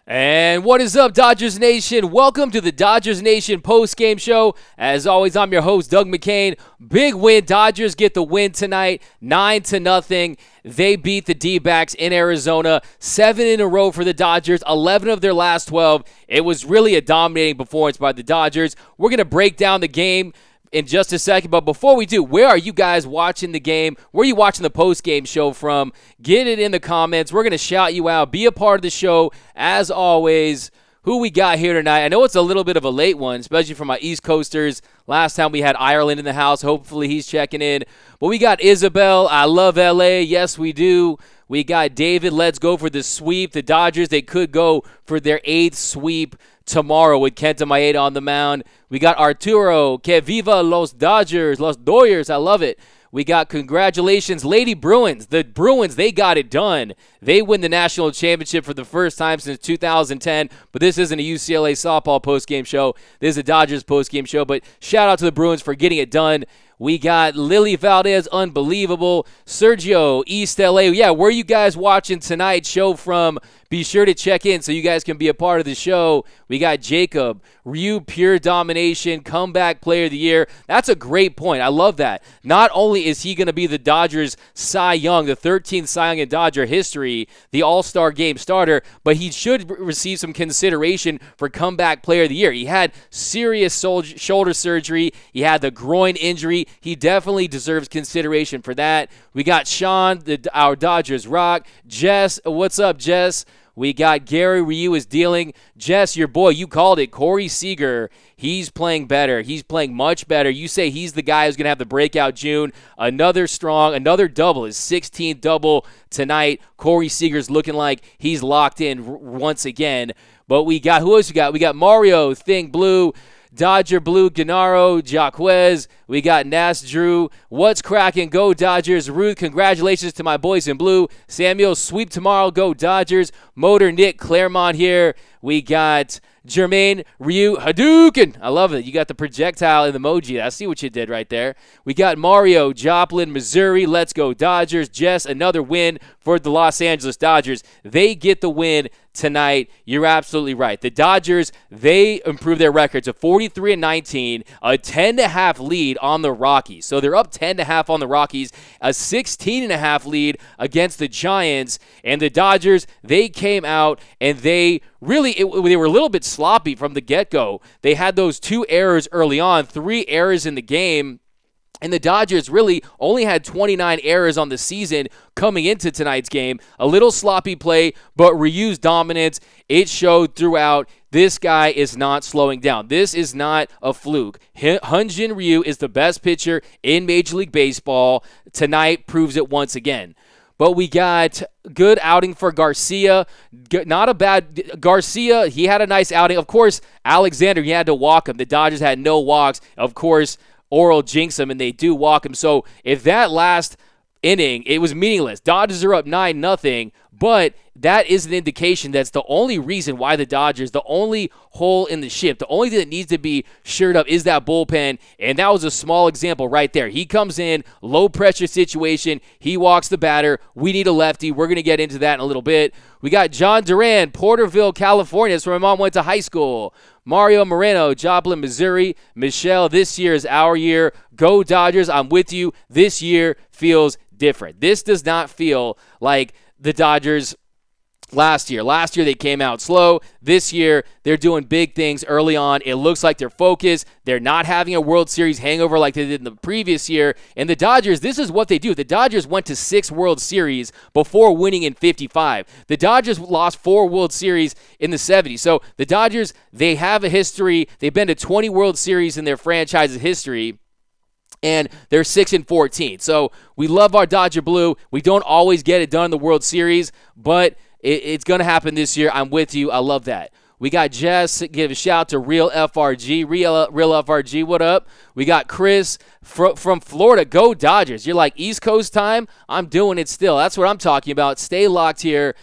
And what is up, Dodgers Nation? Welcome to the Dodgers Nation post-game show. As always, I'm your host, Doug McCain. Big win. Dodgers get the win tonight, 9-0. They beat the D-backs in Arizona, 7 in a row for the Dodgers, 11 of their last 12. It was really a dominating performance by the Dodgers. We're going to break down the game in just a second, but before we do, where are you guys watching the game? Where are you watching the post-game show from? Get it in the comments. We're going to shout you out. Be a part of the show. As always, who we got here tonight? I know it's a little bit of a late one, especially for my East Coasters. Last time we had Ireland in the house. Hopefully he's checking in. But we got Isabel. I love LA. Yes, we do. We got David. Let's go for the sweep. The Dodgers, they could go for their 8th sweep tomorrow with Kenta Maeda on the mound. We got Arturo, que viva los Dodgers, los Doyers, I love it. We got congratulations, Lady Bruins. The Bruins, they got it done. They win the national championship for the first time since 2010, but this isn't a UCLA softball postgame show. This is a Dodgers postgame show, but shout out to the Bruins for getting it done. We got Lily Valdez, unbelievable. Sergio, East LA. Yeah, where are you guys watching tonight's show from? Be sure to check in so you guys can be a part of the show. We got Jacob, Ryu, pure domination, comeback player of the year. That's a great point. I love that. Not only is he going to be the Dodgers Cy Young, the 13th Cy Young in Dodger history, the All-Star game starter, but he should receive some consideration for comeback player of the year. He had serious shoulder surgery. He had the groin injury. He definitely deserves consideration for that. We got Sean, our Dodgers rock. Jess, what's up, Jess? We got Gary Ryu is dealing. Jess, your boy, you called it. Corey Seager, he's playing better. He's playing much better. You say he's the guy who's going to have the breakout June. Another double, his 16th double tonight. Corey Seager's looking like he's locked in once again. But we got, who else we got? We got Mario, Thing Blue, Dodger Blue, Gennaro, Jaquez. We got Nas Drew. What's cracking? Go Dodgers. Ruth, congratulations to my boys in blue. Samuel, sweep tomorrow. Go Dodgers. Motor Nick, Claremont here. We got Jermaine, Ryu, Hadouken. I love it. You got the projectile in the emoji. I see what you did right there. We got Mario, Joplin, Missouri. Let's go Dodgers. Jess, another win for the Los Angeles Dodgers. They get the win tonight. You're absolutely right. The Dodgers, they improved their record to 43-19, a 10.5 lead on the Rockies. So they're up 10.5 on the Rockies, a 16.5 lead against the Giants. And the Dodgers, they came out and they were a little bit sloppy from the get-go. They had those 2 errors early on, 3 errors in the game. And the Dodgers really only had 29 errors on the season coming into tonight's game. A little sloppy play, but Ryu's dominance, it showed throughout. This guy is not slowing down. This is not a fluke. Hyun-Jin Ryu is the best pitcher in Major League Baseball. Tonight proves it once again. But we got good outing for Garcia. Not a bad Garcia. He had a nice outing. Of course, Alexander, he had to walk him. The Dodgers had no walks. Of course, Oral jinx him, and they do walk him. So if that last inning, it was meaningless. Dodgers are up 9-0, but that is an indication that's the only reason why the Dodgers, the only hole in the ship, the only thing that needs to be shored up is that bullpen, and that was a small example right there. He comes in, low-pressure situation, he walks the batter. We need a lefty. We're going to get into that in a little bit. We got John Duran, Porterville, California. That's where my mom went to high school. Mario Moreno, Joplin, Missouri. Michelle, this year is our year. Go Dodgers. I'm with you. This year feels different. This does not feel like the Dodgers last year. Last year they came out slow. This year they're doing big things early on. It looks like they're focused. They're not having a World Series hangover like they did in the previous year. And the Dodgers, this is what they do. The Dodgers went to 6 World Series before winning in 55. The Dodgers lost 4 World Series in the 70s. So the Dodgers, they have a history. They've been to 20 World Series in their franchise's history. And they're 6-14. So we love our Dodger Blue. We don't always get it done in the World Series, but it's going to happen this year. I'm with you. I love that. We got Jess. Give a shout out to Real FRG. Real FRG, what up? We got Chris from Florida. Go Dodgers. You're like East Coast time? I'm doing it still. That's what I'm talking about. Stay locked here.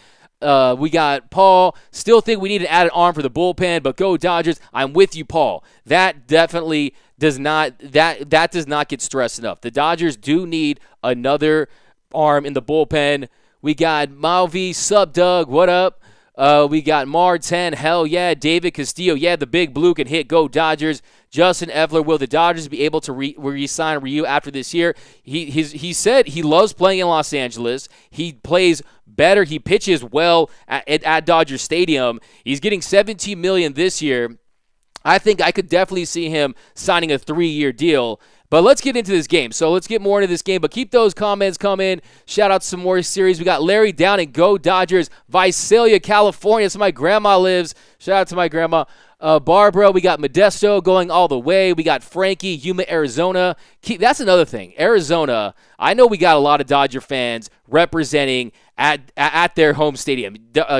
We got Paul. Still think we need to add an arm for the bullpen, but go Dodgers. I'm with you, Paul. That definitely does not get stressed enough. The Dodgers do need another arm in the bullpen. We got Malvi, sub Doug, what up? We got Martin, hell yeah. David Castillo, yeah, the big blue can hit. Go Dodgers. Justin Evler, will the Dodgers be able to re-sign Ryu after this year? He said he loves playing in Los Angeles. He plays better. He pitches well at Dodger Stadium. He's getting $17 million this year. I think I could definitely see him signing a 3-year deal. But let's get into this game. So let's get more into this game. But keep those comments coming. Shout out to some more series. We got Larry down in Go Dodgers, Visalia, California. That's where my grandma lives. Shout out to my grandma. Barbara, we got Modesto going all the way. We got Frankie, Yuma, Arizona. That's another thing. Arizona, I know we got a lot of Dodger fans representing at their home stadium.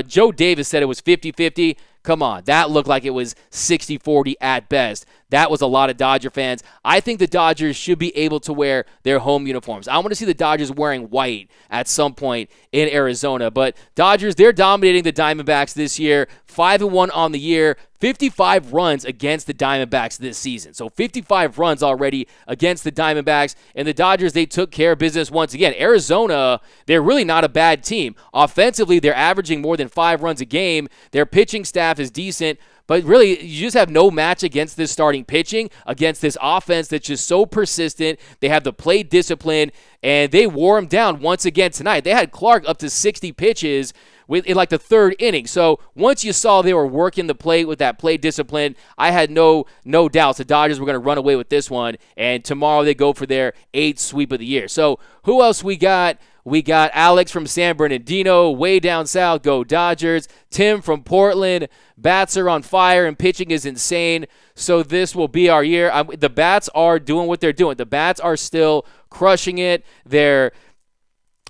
Joe Davis said it was 50-50. Come on, that looked like it was 60-40 at best. That was a lot of Dodger fans. I think the Dodgers should be able to wear their home uniforms. I want to see the Dodgers wearing white at some point in Arizona. But Dodgers, they're dominating the Diamondbacks this year. 5-1 on the year. 55 runs against the Diamondbacks this season. So 55 runs already against the Diamondbacks. And the Dodgers, they took care of business once again. Arizona, they're really not a bad team. Offensively, they're averaging more than 5 runs a game. Their pitching staff is decent. But really, you just have no match against this starting pitching, against this offense that's just so persistent. They have the plate discipline, and they wore them down once again tonight. They had Clark up to 60 pitches in like the 3rd inning. So once you saw they were working the plate with that plate discipline, I had no doubts the Dodgers were going to run away with this one. And tomorrow they go for their 8th sweep of the year. So who else we got? We got Alex from San Bernardino, way down south, go Dodgers. Tim from Portland, bats are on fire and pitching is insane. So this will be our year. The bats are doing what they're doing. The bats are still crushing it. They're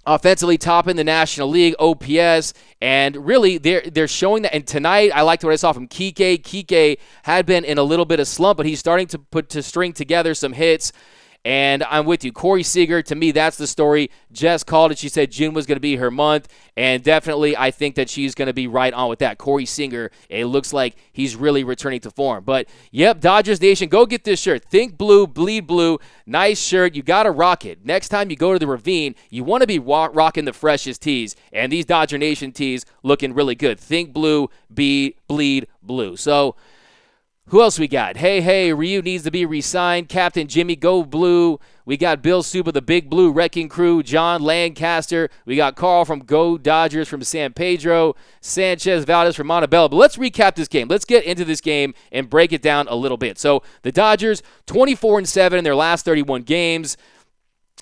offensively top in the National League, OPS, and really they're showing that. And tonight, I liked what I saw from Kike. Kike had been in a little bit of slump, but he's starting to string together some hits. And I'm with you. Corey Seager, to me, that's the story. Jess called it. She said June was going to be her month. And definitely, I think that she's going to be right on with that. Corey Seager, it looks like he's really returning to form. But, yep, Dodgers Nation, go get this shirt. Think blue, bleed blue. Nice shirt. You got to rock it. Next time you go to the Ravine, you want to be rocking the freshest tees. And these Dodger Nation tees looking really good. Think blue, bleed blue. So, who else we got? Hey, Ryu needs to be re-signed. Captain Jimmy, go blue. We got Bill Suba, the Big Blue Wrecking Crew. John Lancaster. We got Carl from Go Dodgers from San Pedro. Sanchez Valdez from Montebello. But let's recap this game. Let's get into this game and break it down a little bit. So the Dodgers, 24-7 in their last 31 games.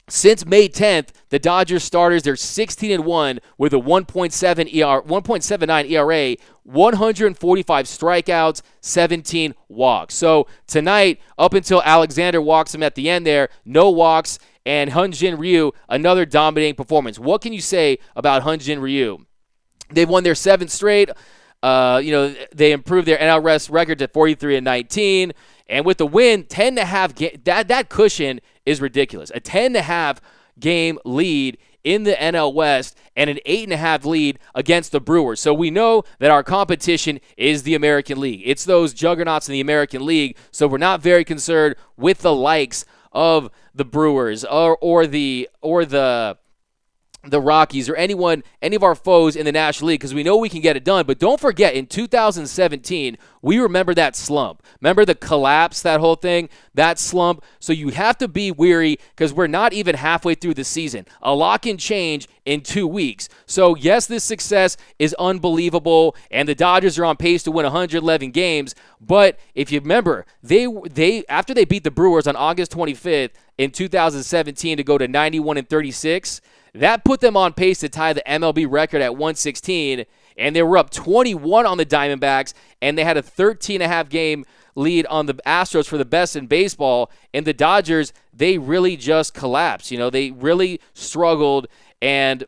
Since May 10th, the Dodgers starters, they're 16-1 with a 1.79 ERA, 145 strikeouts, 17 walks. So tonight, up until Alexander walks him at the end there, no walks, and Hyun-Jin Ryu, another dominating performance. What can you say about Hyun-Jin Ryu? They've won their 7th straight. They improved their NL West record to 43-19. And with the win, 10.5 that cushion is ridiculous. A 10.5 game lead in the NL West and an 8.5 lead against the Brewers. So we know that our competition is the American League. It's those juggernauts in the American League. So we're not very concerned with the likes of the Brewers or the Rockies or any of our foes in the National League, because we know we can get it done. But don't forget, in 2017, we remember that slump. Remember the collapse, that whole thing, that slump? So you have to be weary because we're not even halfway through the season. A lot can change in 2 weeks. So yes, this success is unbelievable, and the Dodgers are on pace to win 111 games. But if you remember, they after they beat the Brewers on August 25th in 2017 to go to 91-36, that put them on pace to tie the MLB record at 116, and they were up 21 on the Diamondbacks, and they had a 13.5 game lead on the Astros for the best in baseball. And the Dodgers, they really just collapsed. They really struggled, and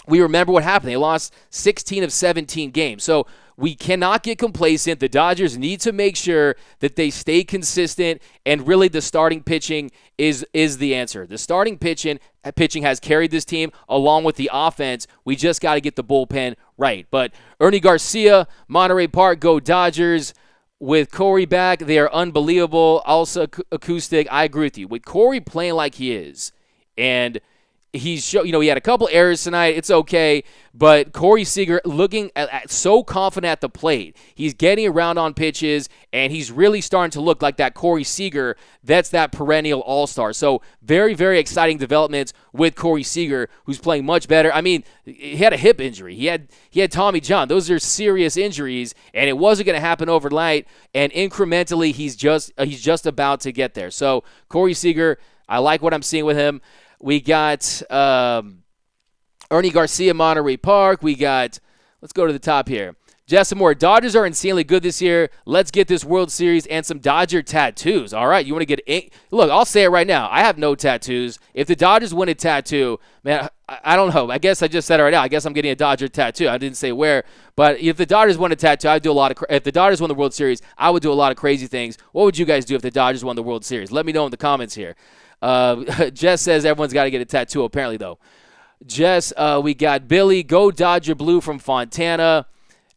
we remember what happened. They lost 16 of 17 games. So we cannot get complacent. The Dodgers need to make sure that they stay consistent, and really the starting pitching is the answer. The starting pitching has carried this team along with the offense. We just got to get the bullpen right. But Ernie Garcia, Monterey Park, go Dodgers. With Corey back, they are unbelievable. Also acoustic, I agree with you. With Corey playing like he is, and he had a couple errors tonight. It's okay, but Corey Seager looking so confident at the plate. He's getting around on pitches, and he's really starting to look like that Corey Seager that's that perennial all-star. So very, very exciting developments with Corey Seager, who's playing much better. I mean, he had a hip injury. He had Tommy John. Those are serious injuries, and it wasn't going to happen overnight. And incrementally, he's just about to get there. So Corey Seager, I like what I'm seeing with him. We got Ernie Garcia, Monterey Park. Let's go to the top here. Justin Moore, Dodgers are insanely good this year. Let's get this World Series and some Dodger tattoos. All right, you want to get ink? Look, I'll say it right now. I have no tattoos. If the Dodgers win a tattoo, man, I don't know. I guess I just said it right now. I guess I'm getting a Dodger tattoo. I didn't say where. But if the Dodgers win a tattoo, I'd do a lot of. If the Dodgers won the World Series, I would do a lot of crazy things. What would you guys do if the Dodgers won the World Series? Let me know in the comments here. Jess says everyone's got to get a tattoo, apparently, though. Jess, we got Billy, Go Dodger Blue from Fontana.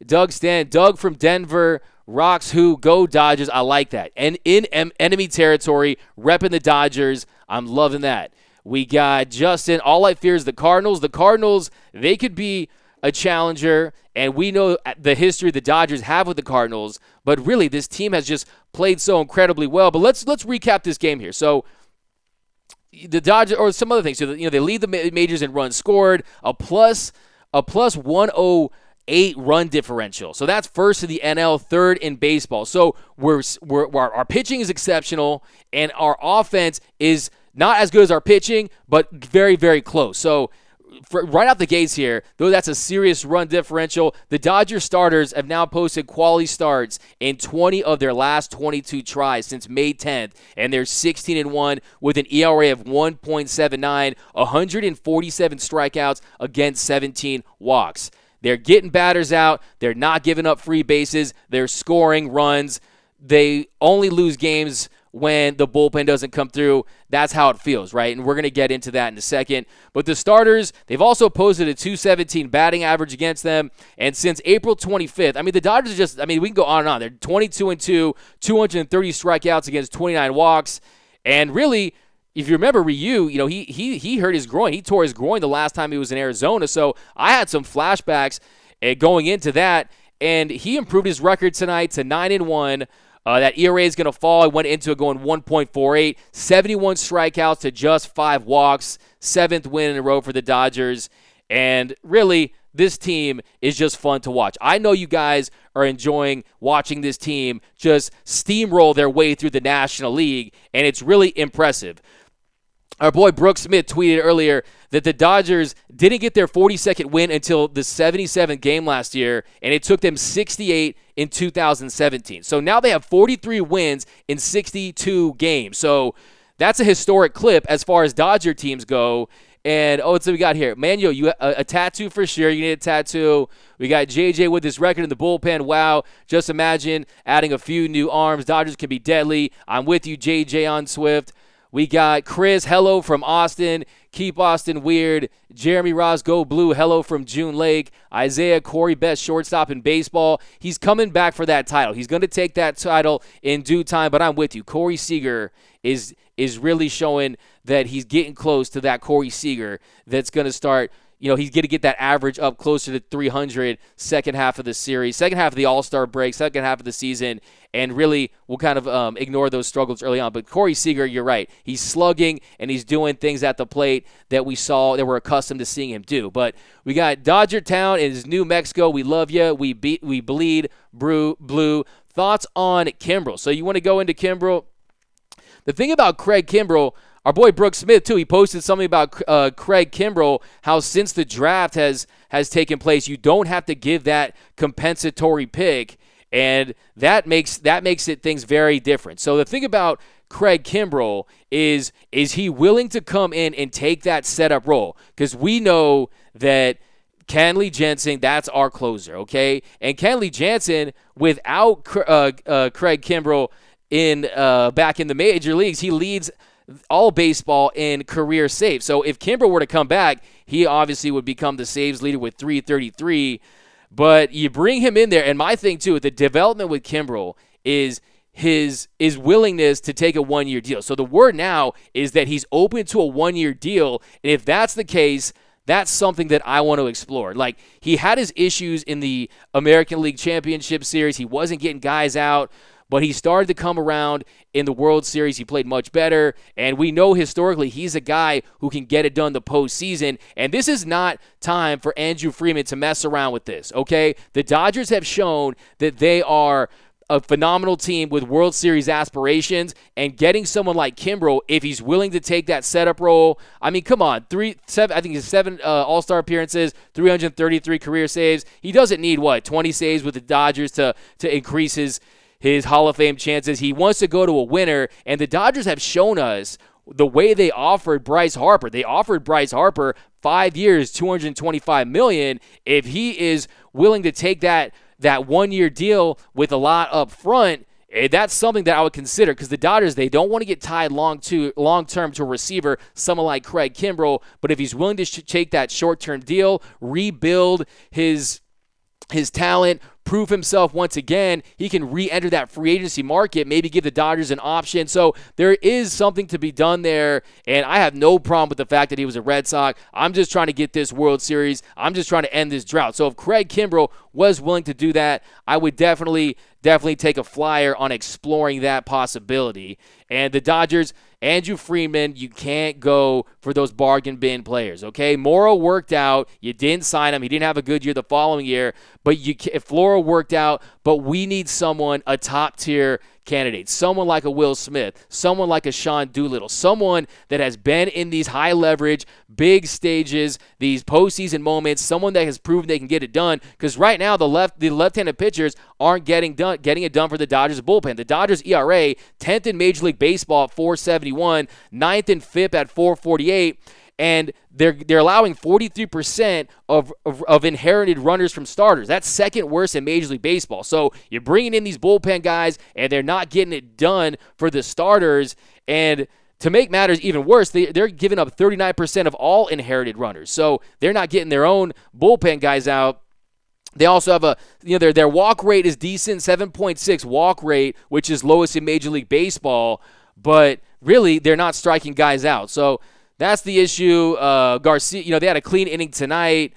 Doug from Denver. Rocks who, Go Dodgers. I like that. And in enemy territory, repping the Dodgers. I'm loving that. We got Justin, all I fear is the Cardinals. The Cardinals, they could be a challenger, and we know the history the Dodgers have with the Cardinals, but really this team has just played so incredibly well. But let's recap this game here. So the Dodgers, or some other things. So they lead the majors in runs scored, a plus 108 run differential. So that's first in the NL, third in baseball. So our pitching is exceptional, and our offense is not as good as our pitching, but very, very close. So right out the gates here, though that's a serious run differential, the Dodger starters have now posted quality starts in 20 of their last 22 tries since May 10th, and they're 16-1 with an ERA of 1.79, 147 strikeouts against 17 walks. They're getting batters out. They're not giving up free bases. They're scoring runs. They only lose games when the bullpen doesn't come through. That's how it feels, right? And we're going to get into that in a second. But the starters, they've also posted a .217 batting average against them. And since April 25th, I mean, the Dodgers are just, I mean, we can go on and on. They're 22-2, 230 strikeouts against 29 walks. And really, if you remember Ryu, he hurt his groin. He tore his groin the last time he was in Arizona. So I had some flashbacks going into that. And he improved his record tonight to 9-1. That ERA is going to fall. I went into it going 1.48, 71 strikeouts to just 5 walks, 7th win in a row for the Dodgers. And really, this team is just fun to watch. I know you guys are enjoying watching this team just steamroll their way through the National League, and it's really impressive. Our boy Brooks Smith tweeted earlier that the Dodgers didn't get their 42nd win until the 77th game last year, and it took them 68 in 2017. So now they have 43 wins in 62 games. So that's a historic clip as far as Dodger teams go. And, so we got here. Manuel, you a tattoo for sure. You need a tattoo. We got JJ with this record in the bullpen. Wow. Just imagine adding a few new arms. Dodgers can be deadly. I'm with you, JJ on Swift. We got Chris, hello from Austin. Keep Austin weird. Jeremy Ross, go blue. Hello from June Lake. Isaiah Corey, best shortstop in baseball. He's coming back for that title. He's going to take that title in due time, but I'm with you. Corey Seager is really showing that he's getting close to that Corey Seager that's going to start. He's going to get that average up closer to 300 second half of the series, second half of the All-Star break, second half of the season, and really we'll kind of ignore those struggles early on. But Corey Seager, you're right. He's slugging, and he's doing things at the plate that we're accustomed to seeing him do. But we got Dodger Town in New Mexico. We love you. We bleed blue. Thoughts on Kimbrel? So you want to go into Kimbrel? The thing about Craig Kimbrel, our boy Brooks Smith, too, he posted something about Craig Kimbrel, how since the draft has taken place, you don't have to give that compensatory pick, and that makes it things very different. So the thing about Craig Kimbrel is he willing to come in and take that setup role? Because we know that Kenley Jansen, that's our closer, okay? And Kenley Jansen, without Craig Kimbrel back in the major leagues, he leads all baseball in career saves. So if Kimbrel were to come back, he obviously would become the saves leader with 333. But you bring him in there, and my thing too, the development with Kimbrel is his willingness to take a 1-year deal. So the word now is that he's open to a 1-year deal. And if that's the case, that's something that I want to explore. Like, he had his issues in the American League Championship Series. He wasn't getting guys out, but he started to come around in the World Series. He played much better, and we know historically he's a guy who can get it done the postseason, and this is not time for Andrew Friedman to mess around with this, okay? The Dodgers have shown that they are a phenomenal team with World Series aspirations, and getting someone like Kimbrel, if he's willing to take that setup role, I mean, come on, I think it's 7 All-Star appearances, 333 career saves. He doesn't need, 20 saves with the Dodgers to increase his Hall of Fame chances. He wants to go to a winner, and the Dodgers have shown us the way they offered Bryce Harper. They offered Bryce Harper 5 years, $225 million. If he is willing to take that 1-year deal with a lot up front, that's something that I would consider, because the Dodgers, they don't want to get tied long-term to a receiver, someone like Craig Kimbrel, but if he's willing to take that short-term deal, rebuild his talent, prove himself once again, he can re-enter that free agency market, maybe give the Dodgers an option. So there is something to be done there, and I have no problem with the fact that he was a Red Sox. I'm just trying to get this World Series. I'm just trying to end this drought. So if Craig Kimbrel was willing to do that, I would definitely take a flyer on exploring that possibility. And the Dodgers, Andrew Friedman, you can't go for those bargain bin players, okay? Morrow worked out. You didn't sign him. He didn't have a good year the following year. But Flora worked out, but we need someone, a top-tier candidate, someone like a Will Smith, someone like a Sean Doolittle, someone that has been in these high-leverage, big stages, these postseason moments, someone that has proven they can get it done, because right now the left-handed pitchers aren't getting it done for the Dodgers bullpen. The Dodgers ERA, 10th in Major League Baseball at 4.71, 9th in FIP at 4.48, and they're allowing 43% of inherited runners from starters. That's second worst in Major League Baseball. So you're bringing in these bullpen guys, and they're not getting it done for the starters. And to make matters even worse, they're giving up 39% of all inherited runners. So they're not getting their own bullpen guys out. They also have their walk rate is decent, 7.6 walk rate, which is lowest in Major League Baseball. But really, they're not striking guys out. So that's the issue. Garcia, they had a clean inning tonight,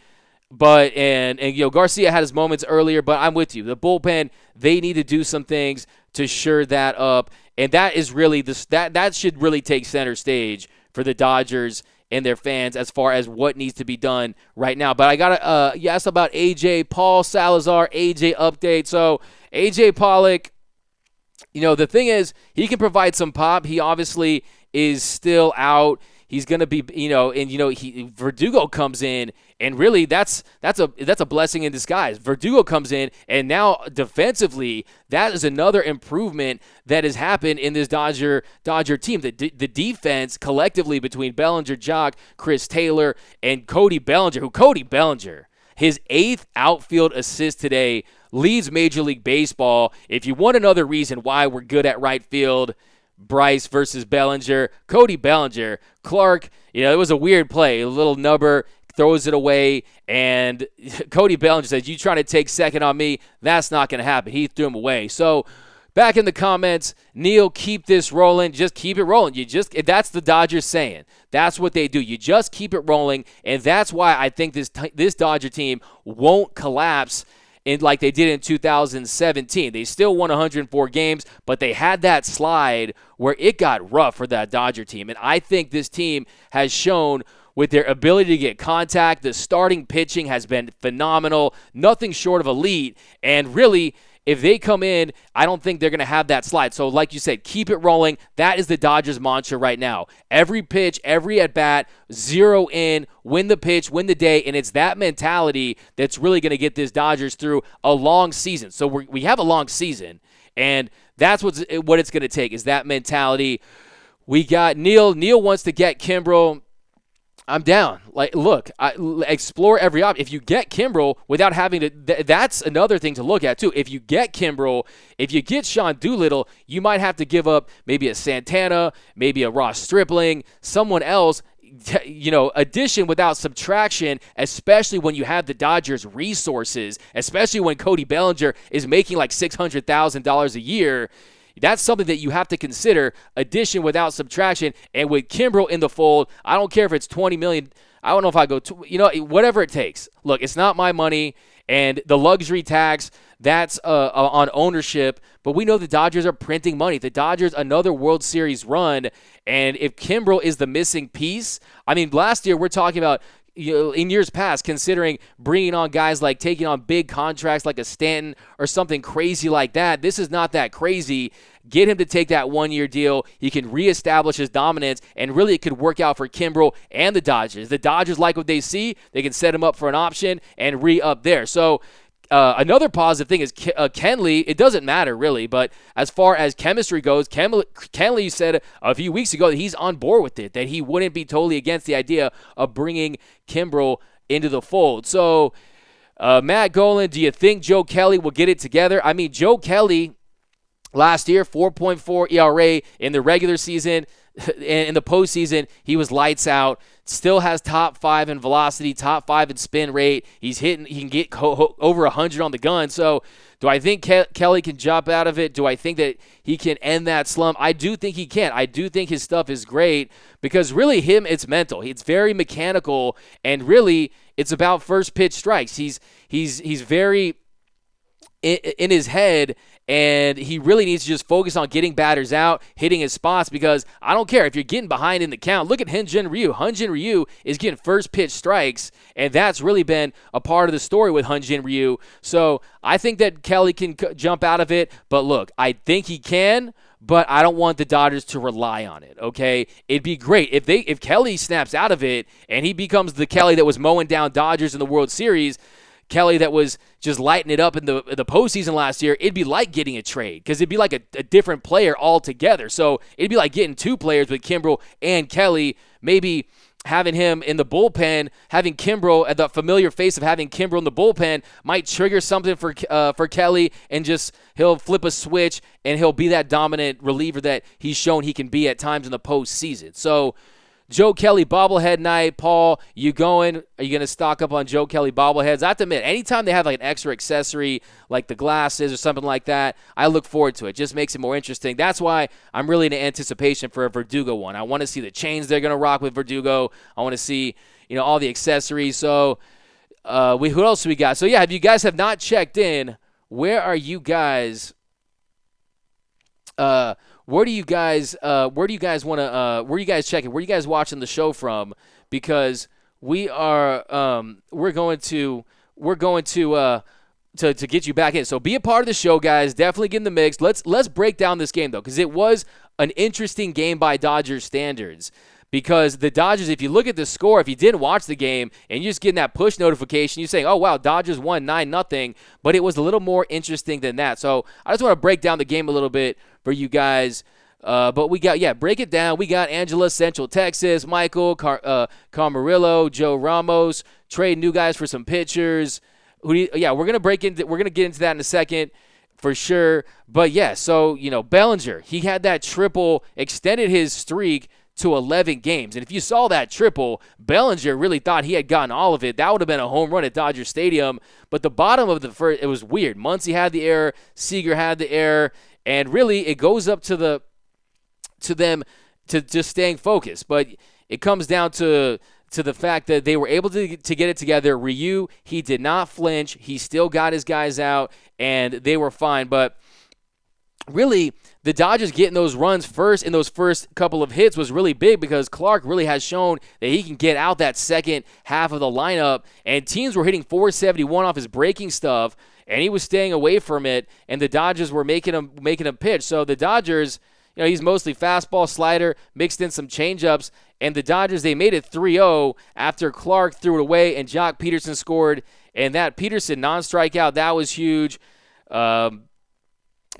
but and Garcia had his moments earlier. But I'm with you. The bullpen, they need to do some things to shore that up, and that is really that should really take center stage for the Dodgers and their fans as far as what needs to be done right now. But I gotta you asked about AJ, Paul Salazar, AJ update. So AJ Pollock, the thing is, he can provide some pop. He obviously is still out. He's going to be, Verdugo comes in, and really that's a blessing in disguise. Verdugo comes in, and now defensively, that is another improvement that has happened in this Dodger team. The defense collectively between Bellinger, Jock, Chris Taylor, and Cody Bellinger, his 8th outfield assist today, leads Major League Baseball. If you want another reason why we're good at right field, Bryce versus Bellinger, Cody Bellinger, Clark, it was a weird play. A little nubber, throws it away, and Cody Bellinger says, "You trying to take second on me? That's not going to happen." He threw him away. So back in the comments, Neil, keep this rolling. Just keep it rolling. That's the Dodgers saying. That's what they do. You just keep it rolling, and that's why I think this Dodger team won't collapse like they did in 2017. They still won 104 games, but they had that slide where it got rough for that Dodger team. And I think this team has shown with their ability to get contact, the starting pitching has been phenomenal, nothing short of elite. And really, if they come in, I don't think they're going to have that slide. So like you said, keep it rolling. That is the Dodgers mantra right now. Every pitch, every at-bat, zero in, win the pitch, win the day, and it's that mentality that's really going to get this Dodgers through a long season. So we have a long season, and that's what it's going to take is that mentality. We got Neil. Neil wants to get Kimbrel. I'm down. Explore every option. If you get Kimbrel without having to, that's another thing to look at too. If you get Kimbrel, if you get Sean Doolittle, you might have to give up maybe a Santana, maybe a Ross Stripling, someone else. Addition without subtraction, especially when you have the Dodgers' resources, especially when Cody Bellinger is making like $600,000 a year. that's something that you have to consider, addition without subtraction. And with Kimbrel in the fold, I don't care if it's $20 million. I don't know if I go to, whatever it takes. Look, it's not my money, and the luxury tax, that's on ownership. But we know the Dodgers are printing money. The Dodgers, another World Series run, and if Kimbrel is the missing piece, I mean, last year we're talking about, in years past, considering bringing on guys like taking on big contracts like a Stanton or something crazy like that. This is not that crazy. Get him to take that one-year deal. He can reestablish his dominance, and really it could work out for Kimbrel and the Dodgers. The Dodgers like what they see. They can set him up for an option and re-up there. So another positive thing is Kenley. It doesn't matter really, but as far as chemistry goes, Kenley said a few weeks ago that he's on board with it, that he wouldn't be totally against the idea of bringing Kimbrel into the fold. So, Matt Golan, do you think Joe Kelly will get it together? I mean, Joe Kelly last year, 4.4 ERA in the regular season. In the postseason, he was lights out. Still has top 5 in velocity, top 5 in spin rate. He's hitting. He can get over 100 on the gun. So, do I think Kelly can jump out of it? Do I think that he can end that slump? I do think he can. I do think his stuff is great because really it's mental. It's very mechanical, and really it's about first pitch strikes. He's very in his head, and he really needs to just focus on getting batters out, hitting his spots, because I don't care if you're getting behind in the count. Look at Hyun-Jin Ryu. Hyun-Jin Ryu is getting first pitch strikes, and that's really been a part of the story with Hyun-Jin Ryu. So I think that Kelly can jump out of it, but look, I think he can, but I don't want the Dodgers to rely on it, okay? It'd be great if Kelly snaps out of it and he becomes the Kelly that was mowing down Dodgers in the World Series, Kelly that was just lighting it up in the postseason last year. It'd be like getting a trade because it'd be like a different player altogether. So it'd be like getting 2 players with Kimbrel and Kelly, maybe having him in the bullpen, having Kimbrel, the familiar face of having Kimbrel in the bullpen might trigger something for Kelly, and just he'll flip a switch and he'll be that dominant reliever that he's shown he can be at times in the postseason. So Joe Kelly bobblehead night. Paul, are you going to stock up on Joe Kelly bobbleheads? I have to admit, anytime they have like an extra accessory like the glasses or something like that, I look forward to it. Just makes it more interesting. That's why I'm really in anticipation for a Verdugo one. I want to see the chains they're going to rock with Verdugo. I want to see, all the accessories. So who else do we got? So yeah, if you guys have not checked in, where are you guys? Where do you guys want to? Where are you guys checking? Where are you guys watching the show from? Because we are we're going to get you back in. So be a part of the show, guys. Definitely get in the mix. Let's break down this game though, because it was an interesting game by Dodgers standards. Because the Dodgers, if you look at the score, if you didn't watch the game and you're just getting that push notification, you're saying, oh, wow, Dodgers won 9-0, but it was a little more interesting than that. So I just want to break down the game a little bit for you guys. But we got, break it down. We got Angela, Central Texas, Michael, Camarillo, Joe Ramos, trade new guys for some pitchers. We're gonna get into that in a second for sure. But yeah, so Bellinger, he had that triple, extended his streak to 11 games. And if you saw that triple, Bellinger really thought he had gotten all of it. That would have been a home run at Dodger Stadium. But the bottom of the first, it was weird. Muncy had the error, Seager had the error, and really it goes up to them to just staying focused. But it comes down to the fact that they were able to get it together. Ryu, he did not flinch. He still got his guys out, and they were fine. But really, the Dodgers getting those runs first in those first couple of hits was really big, because Clark really has shown that he can get out that second half of the lineup, and teams were hitting 471 off his breaking stuff, and he was staying away from it, and the Dodgers were making him pitch. So the Dodgers, he's mostly fastball, slider, mixed in some changeups, and the Dodgers, they made it 3-0 after Clark threw it away and Jock Peterson scored, and that Peterson non-strikeout, that was huge.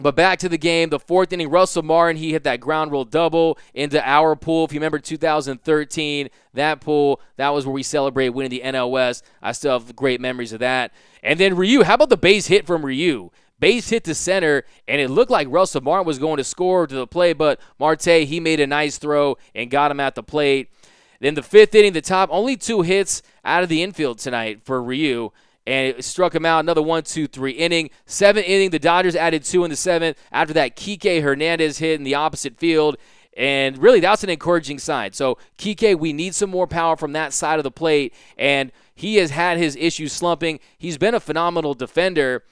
But back to the game, the fourth inning, Russell Martin, he hit that ground rule double into our pool. If you remember 2013, that pool, that was where we celebrated winning the NL West. I still have great memories of that. And then Ryu, how about the base hit from Ryu? Base hit to center, and it looked like Russell Martin was going to score to the plate, but Marte, he made a nice throw and got him at the plate. Then the fifth inning, the top, only 2 hits out of the infield tonight for Ryu. and it struck him out. Another 1-2-3 inning. 7th inning, the Dodgers added 2 in the 7th. After that, Kike Hernandez hit in the opposite field. And really, that's an encouraging sign. So, Kike, we need some more power from that side of the plate. And he has had his issues slumping. He's been a phenomenal defender.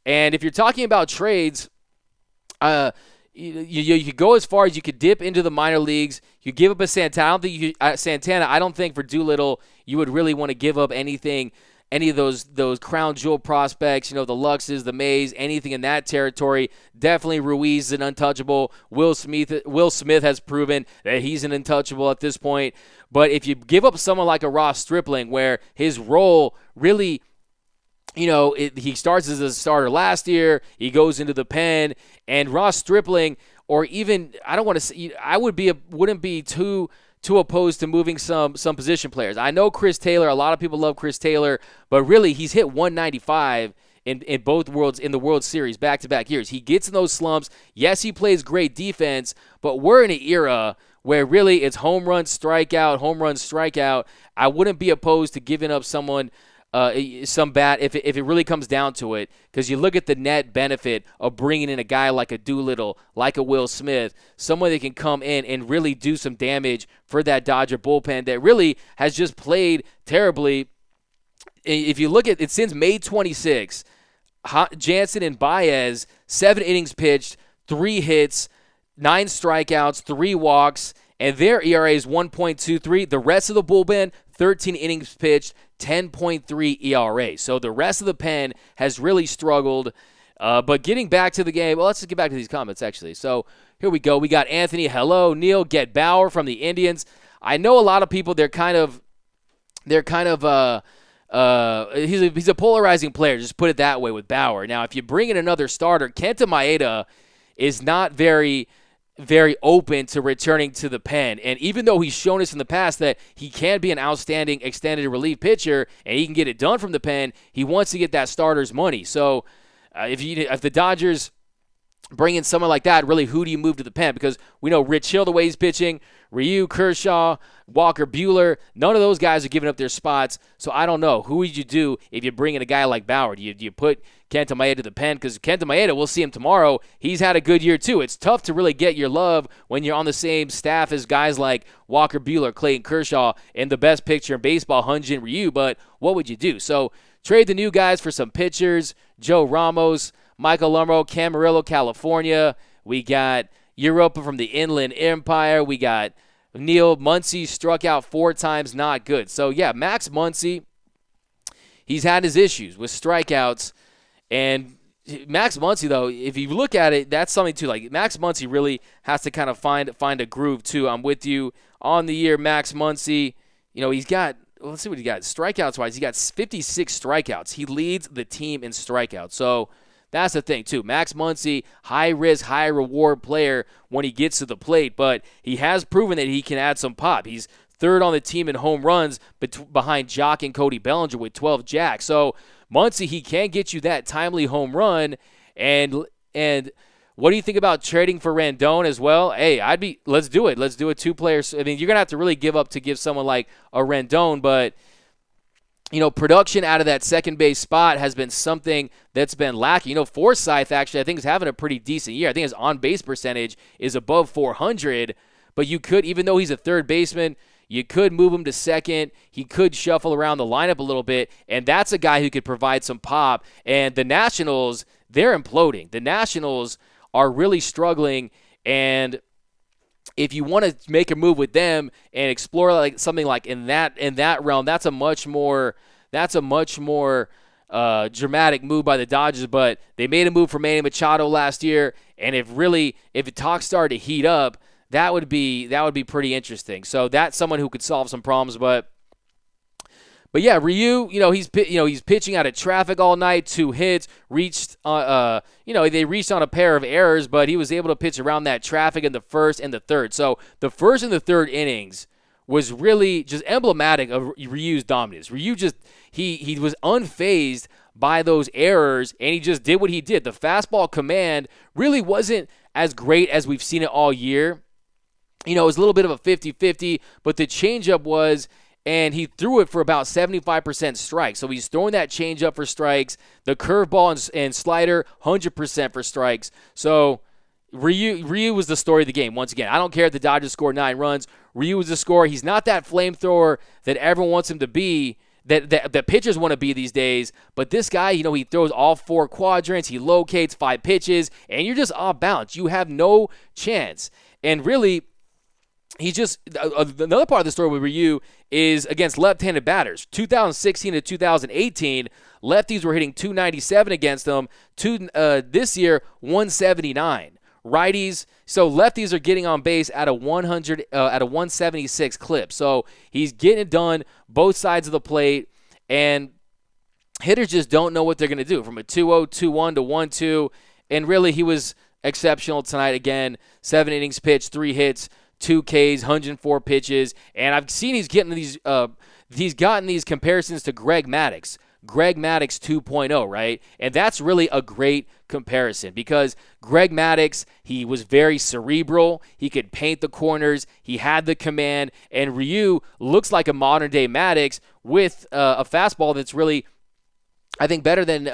And if you're talking about trades, you could go as far as you could dip into the minor leagues. You give up a Santana. I don't think for Doolittle you would really want to give up anything, any of those crown jewel prospects, the Luxes, the Mays, anything in that territory. Definitely Ruiz is an untouchable. Will Smith has proven that he's an untouchable at this point. But if you give up someone like a Ross Stripling, where his role really, he starts as a starter last year, he goes into the pen, and Ross Stripling, or even, I don't want to say, wouldn't be too opposed to moving some position players. I know Chris Taylor, a lot of people love Chris Taylor, but really he's hit 195 in both worlds, in the World Series back-to-back years. He gets in those slumps. Yes, he plays great defense, but we're in an era where really it's home run, strikeout. I wouldn't be opposed to giving up someone some bat if it really comes down to it, because you look at the net benefit of bringing in a guy like a Doolittle, like a Will Smith, someone that can come in and really do some damage for that Dodger bullpen that really has just played terribly. If you look at it since May 26, Jansen and Baez, 7 innings pitched, 3 hits, 9 strikeouts, 3 walks, and their ERA is 1.23. The rest of the bullpen, 13 innings pitched, 10.3 ERA. So the rest of the pen has really struggled. But getting back to the game, let's just get back to these comments, actually. So here we go. We got Anthony, hello, Neil, get Bauer from the Indians. I know a lot of people, he's a polarizing player, just put it that way with Bauer. Now, if you bring in another starter, Kenta Maeda is not very open to returning to the pen. And even though he's shown us in the past that he can be an outstanding extended relief pitcher and he can get it done from the pen, he wants to get that starter's money. So if the Dodgers bring in someone like that, really, who do you move to the pen? Because we know Rich Hill, the way he's pitching, Ryu, Kershaw, Walker Buehler, none of those guys are giving up their spots. So I don't know. Who would you do if you bring in a guy like Bauer? Do you put Kenta Maeda to the pen? Because Kenta Maeda, we'll see him tomorrow. He's had a good year too. It's tough to really get your love when you're on the same staff as guys like Walker Buehler, Clayton Kershaw, and the best pitcher in baseball, Hyun-Jin Ryu. But what would you do? So trade the new guys for some pitchers. Joe Ramos, Michael Lumro, Camarillo, California. We got Europa from the Inland Empire. We got Neil Muncy, struck out 4 times, not good. So, yeah, Max Muncy, he's had his issues with strikeouts. And Max Muncy, though, if you look at it, that's something, too. Like, Max Muncy really has to kind of find a groove, too. I'm with you on the year, Max Muncy. He's got, let's see what he got. Strikeouts-wise, he got 56 strikeouts. He leads the team in strikeouts. So, that's the thing, too. Max Muncy, high-risk, high-reward player when he gets to the plate, but he has proven that he can add some pop. He's 3rd on the team in home runs behind Jock and Cody Bellinger with 12 jacks. So, Muncy, he can get you that timely home run. And what do you think about trading for Rendon as well? Hey, let's do it. Let's do a 2-player. I mean, you're going to have to really give up to give someone like a Rendon, but production out of that second base spot has been something that's been lacking. Forsythe, actually, I think is having a pretty decent year. I think his on-base percentage is above 400, but you could, even though he's a third baseman, you could move him to second. He could shuffle around the lineup a little bit, and that's a guy who could provide some pop. And the Nationals, they're imploding. The Nationals are really struggling, and if you want to make a move with them and explore like something like in that realm, that's a much more dramatic move by the Dodgers. But they made a move for Manny Machado last year, and if the talks started to heat up, that would be pretty interesting. So that's someone who could solve some problems. But yeah, Ryu, he's pitching out of traffic all night, 2 hits, they reached on a pair of errors, but he was able to pitch around that traffic in the first and the third. So the first and the third innings was really just emblematic of Ryu's dominance. Ryu he was unfazed by those errors, and he just did what he did. The fastball command really wasn't as great as we've seen it all year. It was a little bit of a 50-50, but the changeup was and he threw it for about 75% strikes. So he's throwing that changeup for strikes, the curveball and slider 100% for strikes. So Ryu was the story of the game. Once again, I don't care if the Dodgers scored 9 runs. Ryu was the scorer. He's not that flamethrower that everyone wants him to be, that pitchers want to be these days. But this guy, he throws all 4 quadrants. He locates 5 pitches, and you're just off balance. You have no chance. And really, he just another part of the story with Ryu is against left-handed batters. 2016 to 2018, lefties were hitting 297 against them. This year, 179. Righties, so lefties are getting on base at a 176 clip. So he's getting it done both sides of the plate, and hitters just don't know what they're going to do from a 2-0, 2-1 to 1-2. And really, he was exceptional tonight. Again, 7 innings pitched, 3 hits, 2 Ks, 104 pitches, and I've seen he's gotten these comparisons to Greg Maddux 2.0, right? And that's really a great comparison because Greg Maddux, he was very cerebral. He could paint the corners. He had the command, and Ryu looks like a modern-day Maddux with a fastball that's really, I think, better than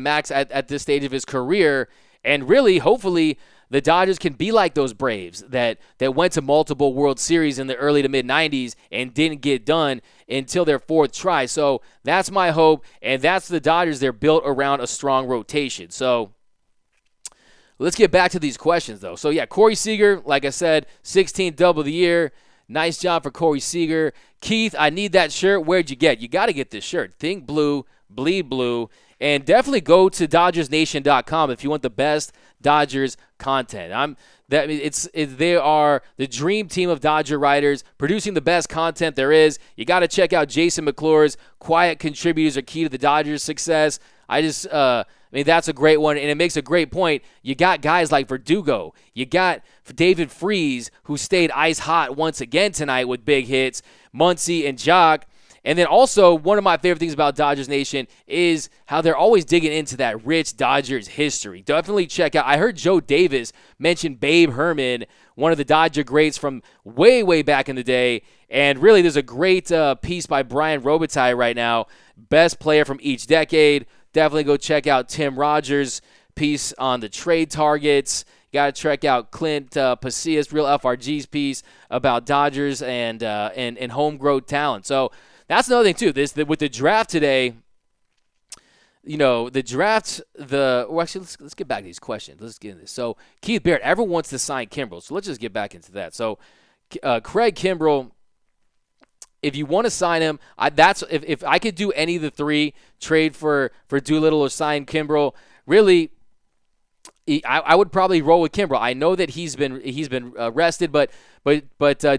Max at this stage of his career. And really, hopefully, the Dodgers can be like those Braves that went to multiple World Series in the early to mid-'90s and didn't get done until their 4th try. So that's my hope, and that's the Dodgers. They're built around a strong rotation. So let's get back to these questions, though. So, yeah, Corey Seager, like I said, 16th double of the year. Nice job for Corey Seager. Keith, I need that shirt. Where'd you get? You got to get this shirt. Think blue, bleed blue. And definitely go to DodgersNation.com if you want the best Dodgers content. They are the dream team of Dodger writers producing the best content there is. You got to check out Jason McClure's quiet contributors are key to the Dodgers' success. That's a great one, and it makes a great point. You got guys like Verdugo. You got David Freese, who stayed ice hot once again tonight with big hits, Muncy and Jock. And then also, one of my favorite things about Dodgers Nation is how they're always digging into that rich Dodgers history. Definitely check out. I heard Joe Davis mention Babe Herman, one of the Dodger greats from way, way back in the day. And really, there's a great piece by Brian Robitaille right now, best player from each decade. Definitely go check out Tim Rogers' piece on the trade targets. Got to check out Clint Pasillas, Real FRG's piece about Dodgers and homegrown talent. So that's another thing, too. With the draft today, let's get back to these questions. Let's get into this. So, Keith Barrett, everyone wants to sign Kimbrel, so let's just get back into that. So, Craig Kimbrel, if you want to sign him, if I could do any of the 3, trade for Doolittle or sign Kimbrel, really, I would probably roll with Kimbrel. I know that he's been rested, but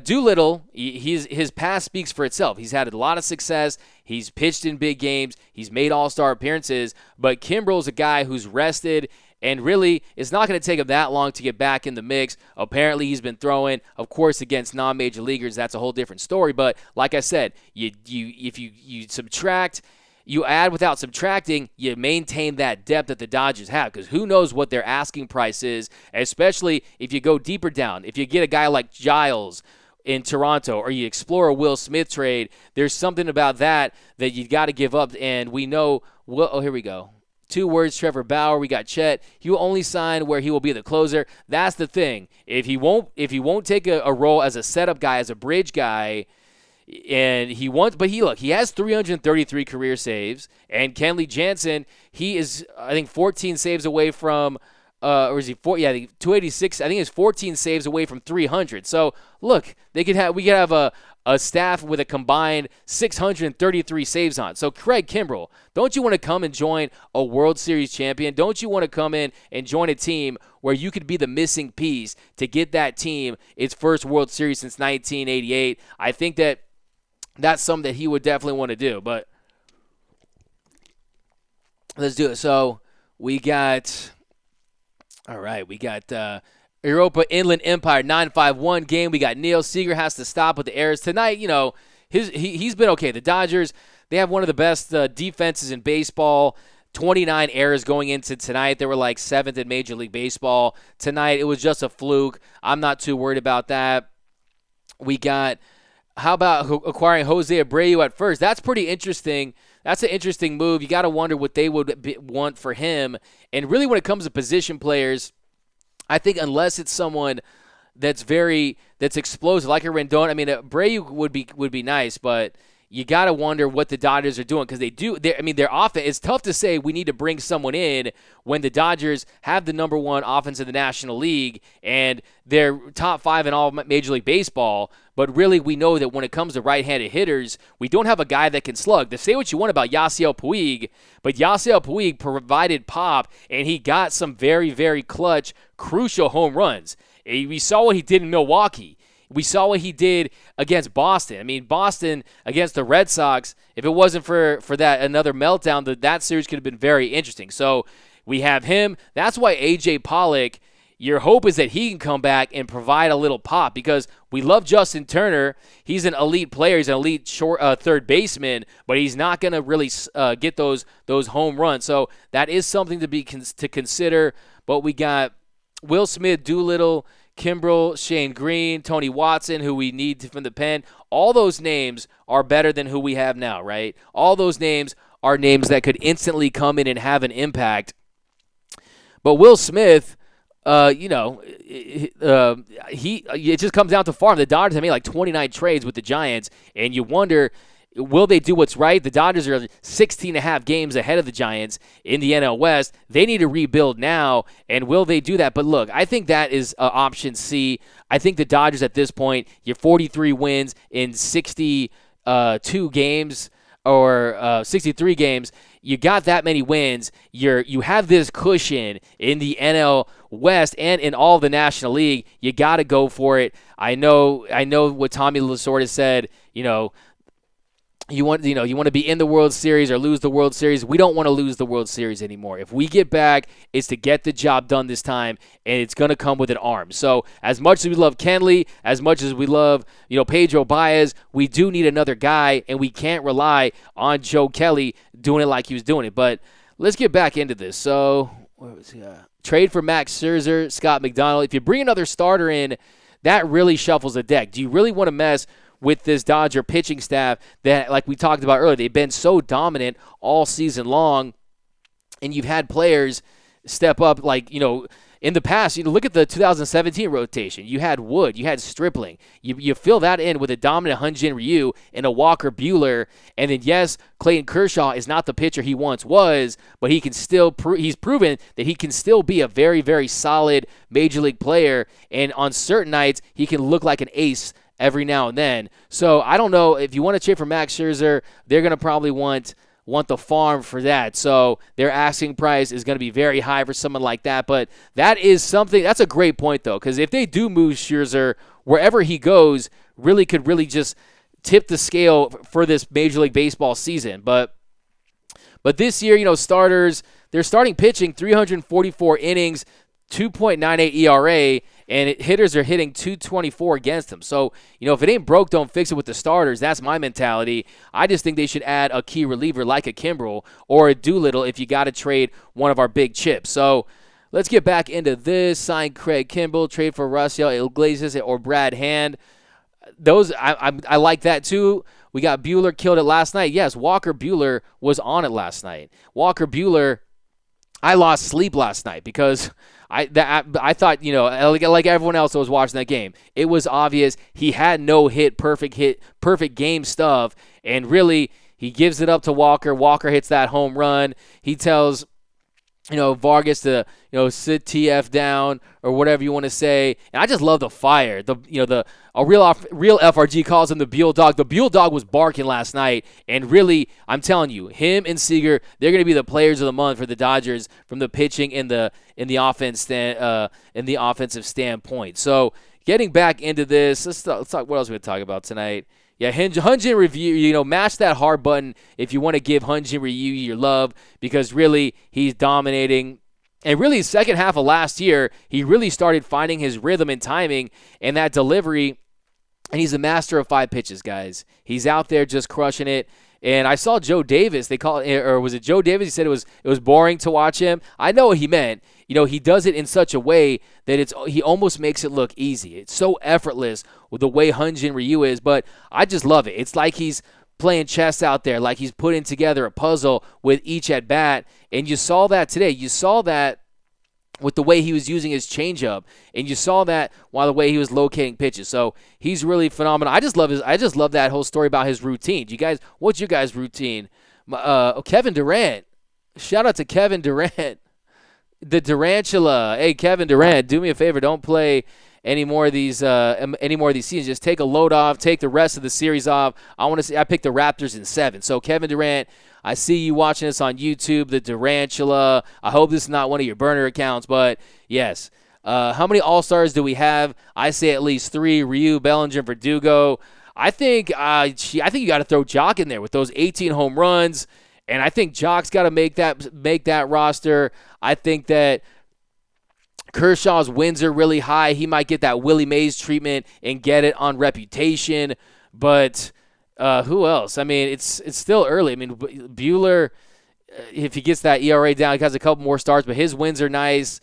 Doolittle, his past speaks for itself. He's had a lot of success. He's pitched in big games. He's made all-star appearances. But Kimbrel's a guy who's rested, and really, it's not going to take him that long to get back in the mix. Apparently, he's been throwing, of course, against non-major leaguers. That's a whole different story. But like I said, if you subtract. You add without subtracting, you maintain that depth that the Dodgers have, because who knows what their asking price is, especially if you go deeper down. If you get a guy like Giles in Toronto or you explore a Will Smith trade, there's something about that you got to give up. And we know, here we go. 2 words, Trevor Bauer. We got Chet. He will only sign where he will be the closer. That's the thing. If he won't take a role as a setup guy, as a bridge guy, and he has 333 career saves, and Kenley Jansen, he is, I think, 14 saves away from, or is he 286? I think it's 14 saves away from 300. So look, we could have a staff with a combined 633 saves on. So Craig Kimbrel, don't you want to come and join a World Series champion? Don't you want to come in and join a team where you could be the missing piece to get that team its first World Series since 1988? I think that's something that he would definitely want to do, but let's do it. So we got Europa Inland Empire 951 game. We got Neil Seager has to stop with the errors tonight. He's been okay. The Dodgers, they have one of the best defenses in baseball. 29 errors going into tonight. They were like 7th in Major League Baseball. Tonight, it was just a fluke. I'm not too worried about that. We got how about acquiring Jose Abreu at first? That's pretty interesting. That's an interesting move. You got to wonder what they would want for him. And really, when it comes to position players, I think unless it's someone that's explosive, like a Rendon. I mean, Abreu would be nice, but you got to wonder what the Dodgers are doing because their offense, it's tough to say we need to bring someone in when the Dodgers have the number one offense in the National League and they're top 5 in all Major League Baseball. But really, we know that when it comes to right-handed hitters, we don't have a guy that can slug. To say what you want about Yasiel Puig, but Yasiel Puig provided pop, and he got some very, very clutch, crucial home runs. We saw what he did in Milwaukee. We saw what he did against Boston. I mean, Boston against the Red Sox, if it wasn't for that another meltdown, that series could have been very interesting. So we have him. That's why A.J. Pollock, your hope is that he can come back and provide a little pop because we love Justin Turner. He's an elite player. He's an elite third baseman, but he's not going to really get those home runs. So that is something to consider. But we got Will Smith, Doolittle, Kimbrel, Shane Green, Tony Watson, who we need from the pen. All those names are better than who we have now, right? All those names are names that could instantly come in and have an impact. But Will Smith, it just comes down to farm. The Dodgers have made like 29 trades with the Giants, and you wonder, will they do what's right? The Dodgers are 16 and a half games ahead of the Giants in the NL West. They need to rebuild now, and will they do that? But look, I think that is option C. I think the Dodgers at this point, you're 43 wins in 62 games or 63 games. You got that many wins. You have this cushion in the NL West and in all the National League. You got to go for it. I know what Tommy Lasorda said, you want to be in the World Series or lose the World Series. We don't want to lose the World Series anymore. If we get back, it's to get the job done this time, and it's going to come with an arm. So as much as we love Kenley, as much as we love Pedro Baez, we do need another guy, and we can't rely on Joe Kelly doing it like he was doing it. But let's get back into this. So where was he? Trade for Max Scherzer, Scott McDonald. If you bring another starter in, that really shuffles the deck. Do you really want to mess with this Dodger pitching staff that, like we talked about earlier, they've been so dominant all season long, and you've had players step up like, in the past, look at the 2017 rotation. You had Wood, you had Stripling. You fill that in with a dominant Hyun-Jin Ryu and a Walker Buehler, and then yes, Clayton Kershaw is not the pitcher he once was, but he can still he's proven that he can still be a very, very solid major league player, and on certain nights he can look like an ace every now and then. So I don't know if you want to trade for Max Scherzer, they're going to probably want the farm for that. So their asking price is going to be very high for someone like that. But that is something, that's a great point though, because if they do move Scherzer, wherever he goes, could really just tip the scale for this Major League Baseball season. But this year, starters, they're starting pitching 344 innings, 2.98 ERA, and hitters are hitting 224 against them. So, if it ain't broke, don't fix it with the starters. That's my mentality. I just think they should add a key reliever like a Kimbrel or a Doolittle if you got to trade one of our big chips. So, let's get back into this. Sign Craig Kimbrel, trade for Rafael Iglesias or Brad Hand. Those, I like that too. We got Buehler killed it last night. Yes, Walker Buehler was on it last night. Walker Buehler, I lost sleep last night because I thought, like everyone else that was watching that game, it was obvious he had no perfect game stuff, and really he gives it up to Walker. Walker hits that home run. He tells Vargas to sit TF down or whatever you want to say, and I just love the fire. A real FRG calls him the Buell Dog. The Buell Dog was barking last night, and really, I'm telling you, him and Seager, they're going to be the players of the month for the Dodgers from the pitching in the offensive standpoint. So getting back into this, let's talk. What else are we going to talk about tonight? Yeah, Hyun-Jin Ryu, mash that hard button if you want to give Hyun-Jin Ryu your love, because really he's dominating. And really, second half of last year, he really started finding his rhythm and timing, and that delivery and he's a master of 5 pitches, guys. He's out there just crushing it. And I saw Joe Davis. They call it, or was it Joe Davis? He said it was boring to watch him. I know what he meant. He does it in such a way that he almost makes it look easy. It's so effortless with the way Hyun-Jin Ryu is, but I just love it. It's like he's playing chess out there, like he's putting together a puzzle with each at bat. And you saw that today. You saw that with the way he was using his changeup, and you saw that while the way he was locating pitches. So he's really phenomenal. I just love that whole story about his routine. What's your guys' routine? Kevin Durant. Shout out to Kevin Durant, the Durantula. Hey, Kevin Durant, do me a favor. Don't play any more of these seasons. Just take a load off. Take the rest of the series off. I picked the Raptors in 7. So Kevin Durant, I see you watching this on YouTube, the Durantula. I hope this is not one of your burner accounts, but yes. How many All-Stars do we have? I say at least 3. Ryu, Bellinger, Verdugo. I think you got to throw Jock in there with those 18 home runs, and I think Jock's got to make that roster. I think that Kershaw's wins are really high. He might get that Willie Mays treatment and get it on reputation, but who else? I mean, it's still early. I mean, Buehler, if he gets that ERA down, he has a couple more starts, but his wins are nice.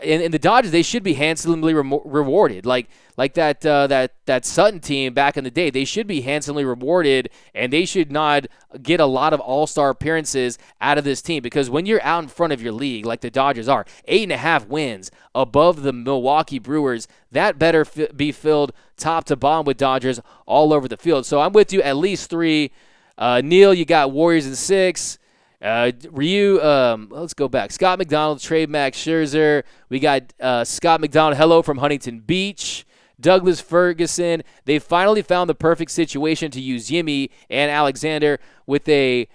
And the Dodgers, they should be handsomely rewarded. Like that Sutton team back in the day, they should be handsomely rewarded, and they should not get a lot of all-star appearances out of this team, because when you're out in front of your league, like the Dodgers are, 8.5 wins above the Milwaukee Brewers, that better be filled top to bottom with Dodgers all over the field. So I'm with you, at least 3. Neil, you got Warriors in 6. Ryu, let's go back. Scott McDonald, trade Max Scherzer. We got Scott McDonald, hello from Huntington Beach. Douglas Ferguson, they finally found the perfect situation to use Yimmy and Alexander with a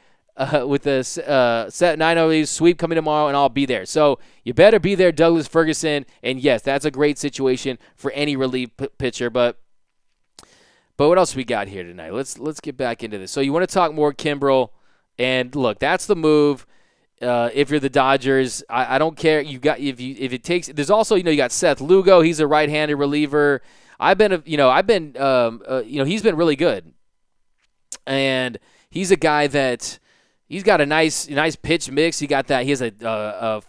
set 9 sweep coming tomorrow, and I'll be there. So you better be there, Douglas Ferguson. And yes, that's a great situation for any relief pitcher. But what else we got here tonight? Let's get back into this. So you want to talk more Kimbrel? And look, that's the move. If you're the Dodgers, I don't care. You got if it takes. There's also you got Seth Lugo. He's a right-handed reliever. He's been really good, and he's a guy that he's got a nice pitch mix. He has a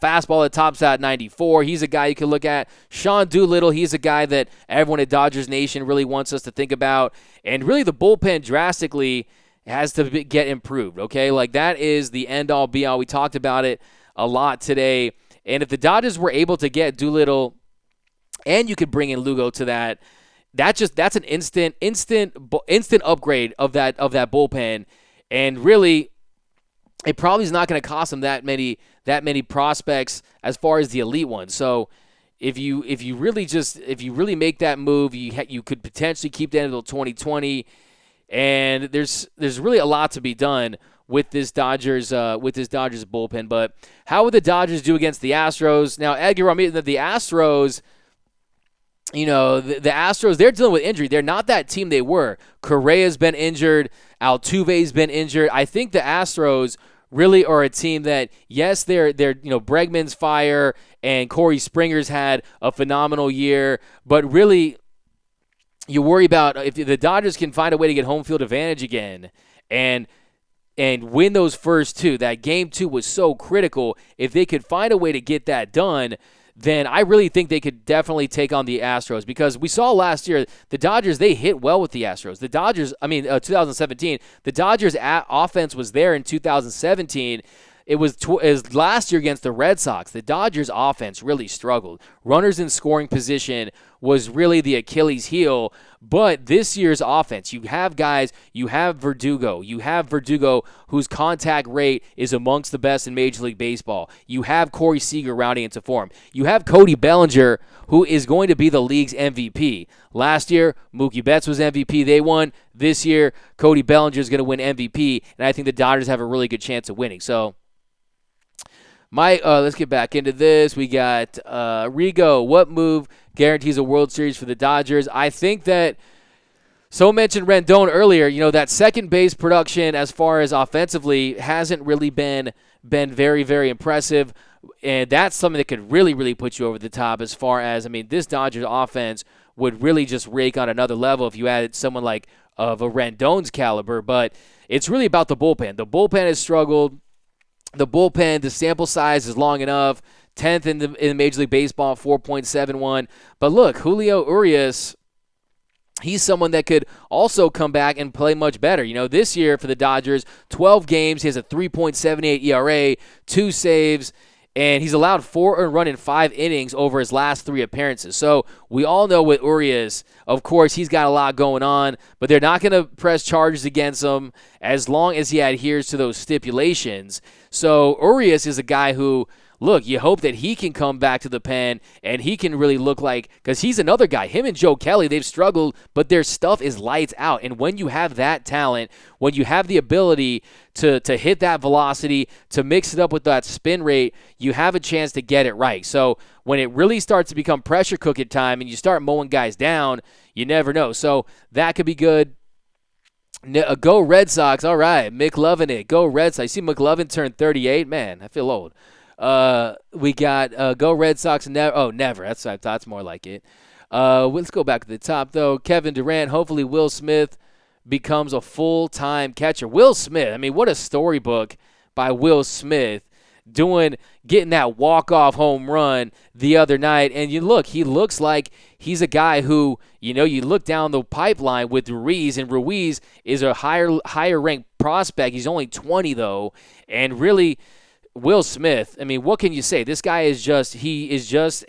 fastball that tops out 94. He's a guy you can look at. Sean Doolittle. He's a guy that everyone at Dodgers Nation really wants us to think about, and really the bullpen drastically has to get improved, okay? Like, that is the end-all, be-all. We talked about it a lot today. And if the Dodgers were able to get Doolittle, and you could bring in Lugo to that's an instant upgrade of that bullpen. And really, it probably is not going to cost them that many prospects as far as the elite ones. So if you really make that move, you could potentially keep that until 2020. And there's really a lot to be done with this Dodgers bullpen. But how would the Dodgers do against the Astros? Now, Edgar, the Astros, the Astros, they're dealing with injury. They're not that team they were. Correa's been injured. Altuve's been injured. I think the Astros really are a team that, yes, they're Bregman's fire and Corey Springer's had a phenomenal year, but really, you worry about if the Dodgers can find a way to get home field advantage again and win those first 2. That game 2 was so critical. If they could find a way to get that done, then I really think they could definitely take on the Astros, because we saw last year the Dodgers, they hit well with the Astros. 2017, the Dodgers offense was there in 2017. It was last year against the Red Sox. The Dodgers offense really struggled. Runners in scoring position was really the Achilles heel. But this year's offense, you have Verdugo. You have Verdugo, whose contact rate is amongst the best in Major League Baseball. You have Corey Seager rounding into form. You have Cody Bellinger, who is going to be the league's MVP. Last year, Mookie Betts was MVP. They won. This year, Cody Bellinger is going to win MVP, and I think the Dodgers have a really good chance of winning. So, let's get back into this. We got Rigo. What move guarantees a World Series for the Dodgers? I think that mentioned Rendon earlier. That second base production as far as offensively hasn't really been very, very impressive, and that's something that could really, really put you over the top as far as, this Dodgers offense would really just rake on another level if you added someone like of a Rendon's caliber. But it's really about the bullpen. The bullpen has struggled. The sample size is long enough. 10th in Major League Baseball, 4.71. But look, Julio Urias, he's someone that could also come back and play much better. This year for the Dodgers, 12 games, he has a 3.78 ERA, 2 saves, and he's allowed 4 earned run in 5 innings over his last 3 appearances. So we all know with Urias, of course, he's got a lot going on, but they're not going to press charges against him as long as he adheres to those stipulations. So Urias is a guy who, look, you hope that he can come back to the pen and he can really look like, because he's another guy. Him and Joe Kelly, they've struggled, but their stuff is lights out. And when you have that talent, when you have the ability to hit that velocity, to mix it up with that spin rate, you have a chance to get it right. So when it really starts to become pressure cooking time and you start mowing guys down, you never know. So that could be good. Go Red Sox. All right, McLovin it. Go Red Sox. You see McLovin turned 38? Man, I feel old. We got go Red Sox. Never. That's more like it. Let's go back to the top, though. Kevin Durant. Hopefully Will Smith becomes a full-time catcher. Will Smith. I mean, what a storybook by Will Smith getting that walk-off home run the other night. And he looks like he's a guy who, you look down the pipeline with Ruiz, and Ruiz is a higher-ranked prospect. He's only 20, though, and really – Will Smith, I mean, what can you say? This guy is just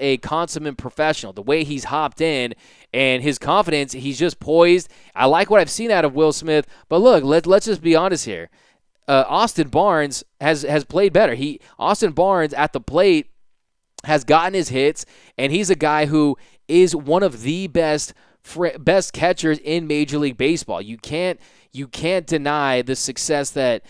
a consummate professional. The way he's hopped in and his confidence, he's just poised. I like what I've seen out of Will Smith. But look, let's just be honest here. Austin Barnes has played better. Austin Barnes at the plate has gotten his hits, and he's a guy who is one of the best catchers in Major League Baseball. You can't deny the success that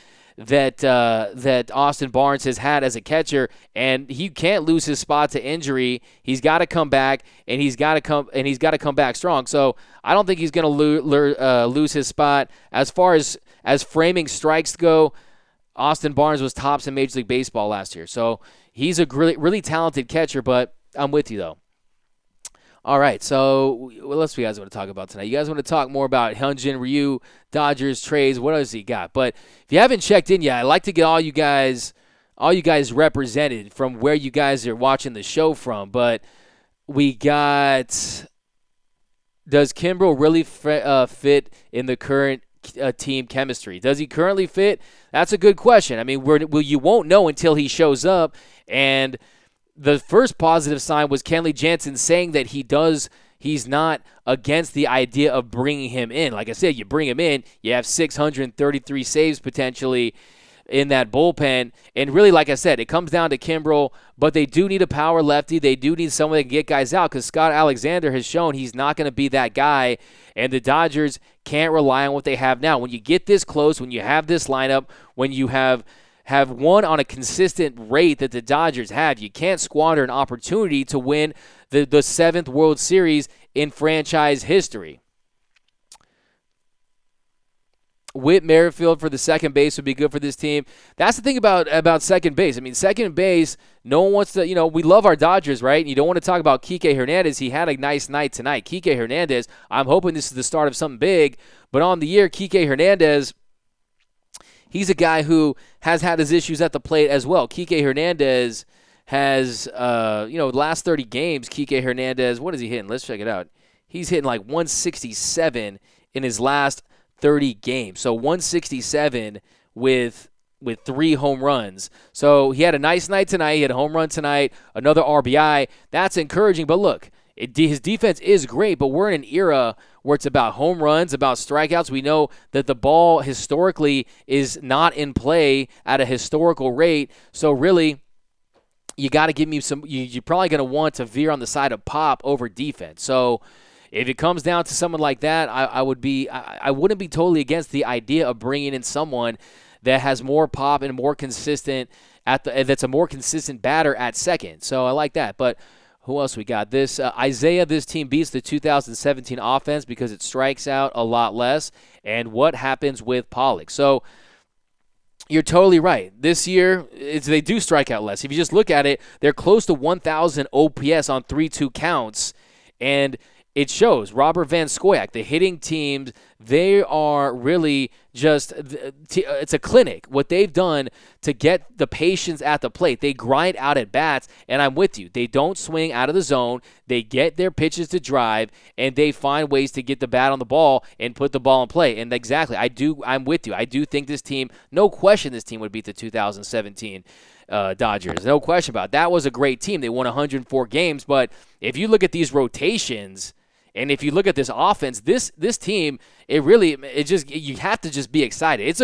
Austin Barnes has had as a catcher, and he can't lose his spot to injury. He's got to come back, and he's got to come back strong. So I don't think he's going to lose his spot. As far as framing strikes go, Austin Barnes was tops in Major League Baseball last year. So he's a really, really talented catcher, but I'm with you, though. All right, so what else do you guys want to talk about tonight? You guys want to talk more about Hyun-Jin Ryu, Dodgers trades? What else he got? But if you haven't checked in yet, I'd like to get all you guys represented from where you guys are watching the show from. But we got, does Kimbrel really fit in the current team chemistry? Does he currently fit? That's a good question. I mean, you won't know until he shows up, and the first positive sign was Kenley Jansen saying that he's not against the idea of bringing him in. Like I said, you bring him in, you have 633 saves potentially in that bullpen. And really, like I said, it comes down to Kimbrel, but they do need a power lefty. They do need someone that can get guys out, because Scott Alexander has shown he's not going to be that guy, and the Dodgers can't rely on what they have now. When you get this close, when you have this lineup, when you have won on a consistent rate that the Dodgers have, you can't squander an opportunity to win the 7th World Series in franchise history. Whit Merrifield for the second base would be good for this team. That's the thing about second base. I mean, second base, no one wants to, we love our Dodgers, right? And you don't want to talk about Kike Hernandez. He had a nice night tonight. Kike Hernandez, I'm hoping this is the start of something big. But on the year, Kike Hernandez, he's a guy who has had his issues at the plate as well. Kike Hernandez has, the last 30 games, Kike Hernandez, what is he hitting? Let's check it out. He's hitting like 167 in his last 30 games. So 167 with 3 home runs. So he had a nice night tonight. He had a home run tonight, another RBI. That's encouraging. But look, his defense is great, but we're in an era where it's about home runs, about strikeouts. We know that the ball historically is not in play at a historical rate. So really, you got to give me some. You're probably going to want to veer on the side of pop over defense. So if it comes down to someone like that, I wouldn't be totally against the idea of bringing in someone that has more pop and more consistent that's a more consistent batter at second. So I like that. But who else we got? This team beats the 2017 offense because it strikes out a lot less. And what happens with Pollock? So you're totally right. This year, they do strike out less. If you just look at it, they're close to 1,000 OPS on 3-2 counts. And it shows. Robert Van Scoyac, the hitting teams, they are really just, it's a clinic. What they've done to get the patience at the plate, they grind out at bats, and I'm with you. They don't swing out of the zone. They get their pitches to drive, and they find ways to get the bat on the ball and put the ball in play. And exactly, I'm with you. I do think this team, no question this team would beat the 2017 Dodgers. No question about it. That was a great team. They won 104 games, but if you look at these rotations, and if you look at this offense, this team, you have to just be excited. It's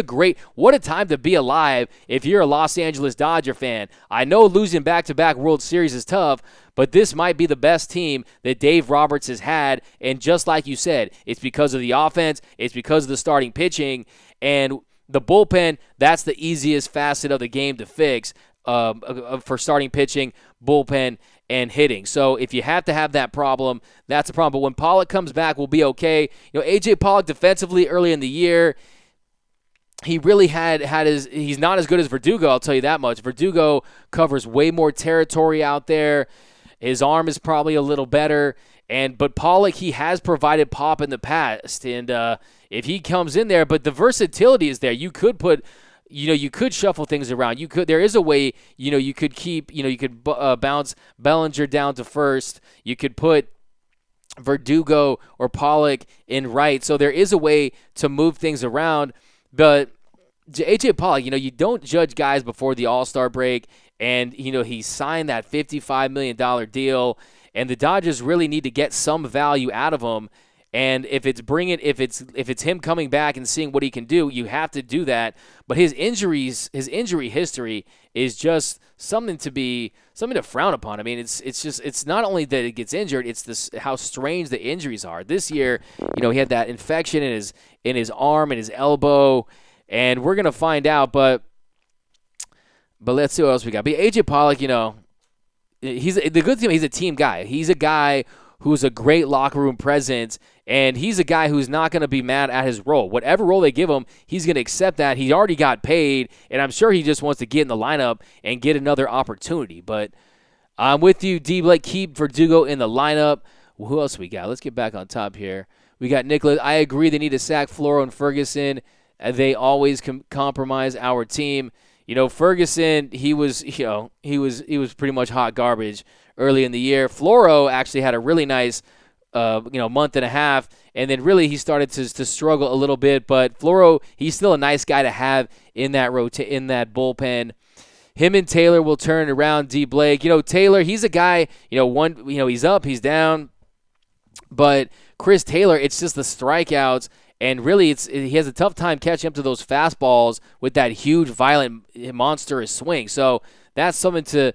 what a time to be alive if you're a Los Angeles Dodger fan. I know losing back-to-back World Series is tough, but this might be the best team that Dave Roberts has had. And just like you said, it's because of the offense, it's because of the starting pitching, and the bullpen, that's the easiest facet of the game to fix for starting pitching, bullpen, and hitting. So if you have to have that problem, that's a problem. But when Pollock comes back, we'll be okay. A.J. Pollock defensively early in the year, he really he's not as good as Verdugo, I'll tell you that much. Verdugo covers way more territory out there. His arm is probably a little better. But Pollock, he has provided pop in the past. And if he comes in there, but the versatility is there. You could put you could shuffle things around. There is a way, you could keep, you could bounce Bellinger down to first. You could put Verdugo or Pollock in right. So there is a way to move things around. But A.J. Pollock, you don't judge guys before the All-Star break. And, he signed that $55 million deal. And the Dodgers really need to get some value out of him. And if it's him coming back and seeing what he can do, you have to do that. But his injury history is just something to frown upon. I mean, it's not only that it gets injured, it's how strange the injuries are. This year, he had that infection in his arm and his elbow, and we're gonna find out. But let's see what else we got. But AJ Pollock, he's the good thing. He's a team guy. He's a guy who's a great locker room presence, and he's a guy who's not going to be mad at his role. Whatever role they give him, he's going to accept that. He already got paid, and I'm sure he just wants to get in the lineup and get another opportunity. But I'm with you, D. Blake. Keep Verdugo in the lineup. Well, who else we got? Let's get back on top here. We got Nicholas. I agree they need to sack Floro and Ferguson. They always compromise our team. Ferguson, he was pretty much hot garbage early in the year. Floro actually had a really nice, month and a half, and then really he started to struggle a little bit. But Floro, he's still a nice guy to have in that bullpen. Him and Taylor will turn around. D. Blake, Taylor, he's a guy. He's up, he's down, but Chris Taylor, it's just the strikeouts. And really, he has a tough time catching up to those fastballs with that huge, violent, monstrous swing. So that's something to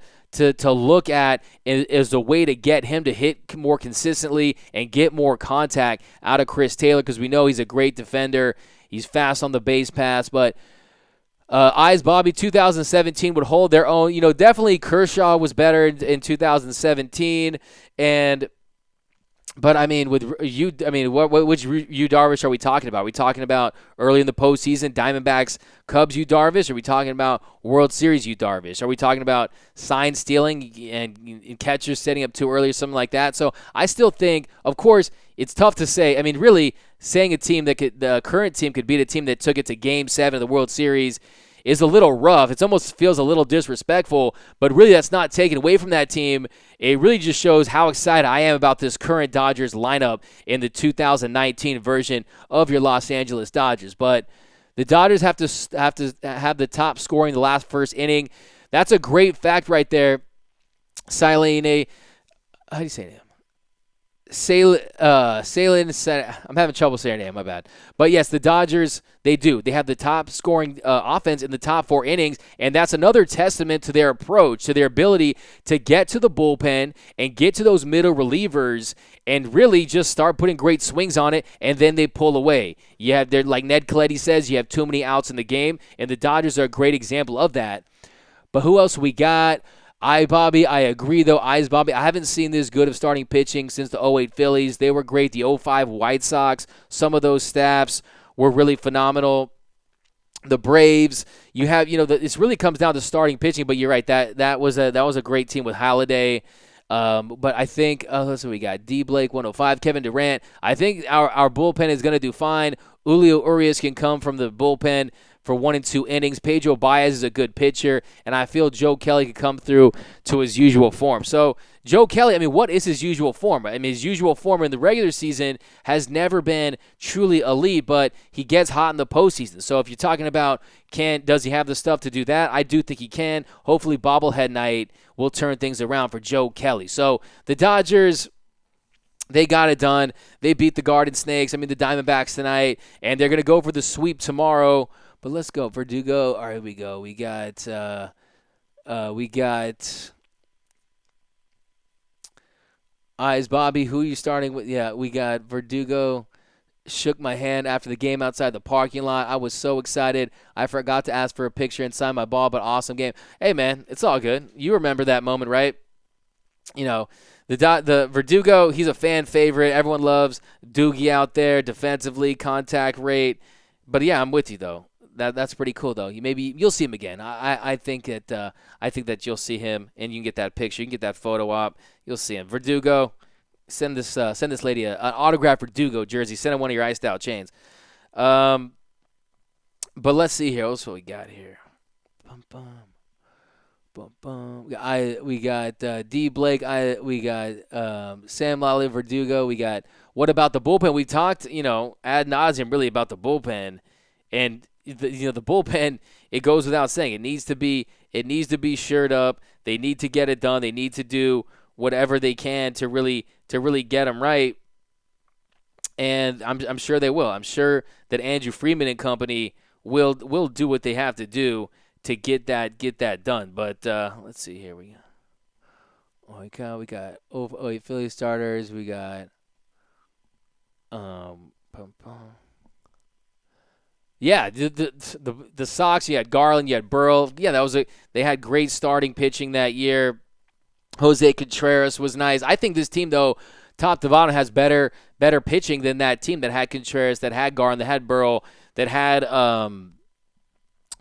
look at as a way to get him to hit more consistently and get more contact out of Chris Taylor, because we know he's a great defender. He's fast on the base pass. But Eyes Bobby, 2017 would hold their own. Definitely Kershaw was better in 2017. But I mean, which Yu Darvish are we talking about? Are we talking about early in the postseason, Diamondbacks, Cubs Yu Darvish? Are we talking about World Series Yu Darvish? Are we talking about sign stealing and catchers setting up too early or something like that? So I still think, of course, it's tough to say. I mean, really, saying the current team could beat a team that took it to Game 7 of the World Series is a little rough. It almost feels a little disrespectful, but really that's not taken away from that team. It really just shows how excited I am about this current Dodgers lineup in the 2019 version of your Los Angeles Dodgers. But the Dodgers have to have the top scoring the last first inning. That's a great fact right there. Silene, how do you say it? Salin, I'm having trouble saying her name, my bad. But yes, the Dodgers, they have the top scoring offense in the top 4 innings, and that's another testament to their approach, to their ability to get to the bullpen and get to those middle relievers and really just start putting great swings on it, and then they pull away. Like Ned Colletti says, you have too many outs in the game, and the Dodgers are a great example of that. But who else we got? Bobby, I agree, though. Bobby, I haven't seen this good of starting pitching since the 08 Phillies. They were great. The 05 White Sox, some of those staffs were really phenomenal. The Braves, this really comes down to starting pitching, but you're right. That was a great team with Halladay. But I think, let's see, we got D. Blake 105, Kevin Durant. I think our bullpen is going to do fine. Julio Urias can come from the bullpen for 1 and 2 innings. Pedro Baez is a good pitcher, and I feel Joe Kelly could come through to his usual form. So Joe Kelly, I mean, what is his usual form? I mean, his usual form in the regular season has never been truly elite, but he gets hot in the postseason. So if you're talking about does he have the stuff to do that, I do think he can. Hopefully bobblehead night will turn things around for Joe Kelly. So the Dodgers, they got it done. They beat the Garden Snakes, the Diamondbacks tonight, and they're going to go for the sweep tomorrow. But let's go. Verdugo. All right, here we go. We got Eyes Bobby. Who are you starting with? Yeah, we got Verdugo. Shook my hand after the game outside the parking lot. I was so excited. I forgot to ask for a picture and sign my ball, but awesome game. Hey, man, it's all good. You remember that moment, right? You know, the Verdugo, he's a fan favorite. Everyone loves Doogie out there, defensively, contact rate. But, yeah, I'm with you, though. That's pretty cool, though. Maybe you'll see him again. I think that you'll see him, and you can get that picture. You can get that photo op. You'll see him. Verdugo, send this lady an autographed Verdugo jersey. Send her one of your iced out chains. But let's see here. What's what we got here? Bum, bum. Bum, bum. We got D. Blake. We got Sam Lally, Verdugo. We got what about the bullpen? We talked, ad nauseum really about the bullpen, and the bullpen. It goes without saying it needs to be shored up. They need to get it done. They need to do whatever they can to really get them right, and I'm sure they will. I'm sure that Andrew Freeman and company will do what they have to do to get that done. But let's see here. We got Philly starters. We got yeah, the Sox. You had Garland. You had Burrell. Yeah, they had great starting pitching that year. Jose Contreras was nice. I think this team, though, top to bottom, has better pitching than that team that had Contreras, that had Garland, that had Burrell, that had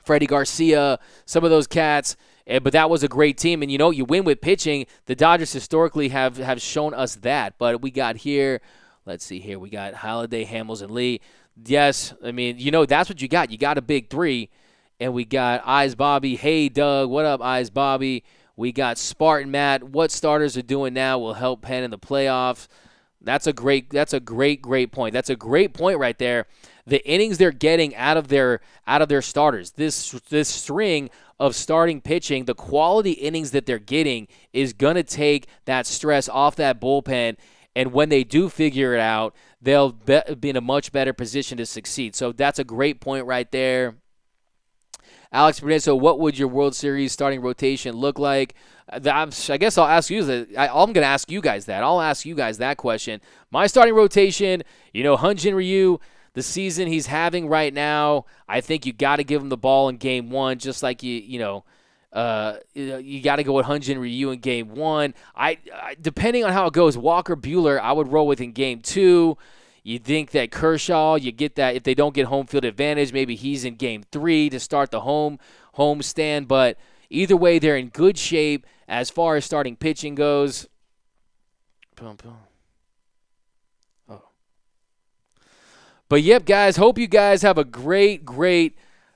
Freddie Garcia, some of those cats. But that was a great team. And, you win with pitching. The Dodgers historically have shown us that. But we got here, let's see here. We got Halladay, Hamels, and Lee. Yes, that's what you got. You got a big three. And we got Eyes Bobby. Hey, Doug. What up, Eyes Bobby? We got Spartan Matt. What starters are doing now will help Penn in the playoffs. That's a great point. That's a great point right there. The innings they're getting out of their starters. This string of starting pitching, the quality innings that they're getting is going to take that stress off that bullpen. And when they do figure it out, they'll be in a much better position to succeed. So that's a great point right there. Alex Burnett, so what would your World Series starting rotation look like? I guess I'll ask you that. I'm going to ask you guys that. I'll ask you guys that question. My starting rotation, Hyun-Jin Ryu, the season he's having right now, I think you got to give him the ball in Game 1, just like you got to go with Hyun-Jin Ryu in Game 1. I depending on how it goes, Walker Buehler, I would roll with in Game 2. You think that Kershaw, you get that if they don't get home field advantage, maybe he's in Game 3 to start the home stand. But either way, they're in good shape as far as starting pitching goes. Oh. But, yep, guys, hope you guys have a great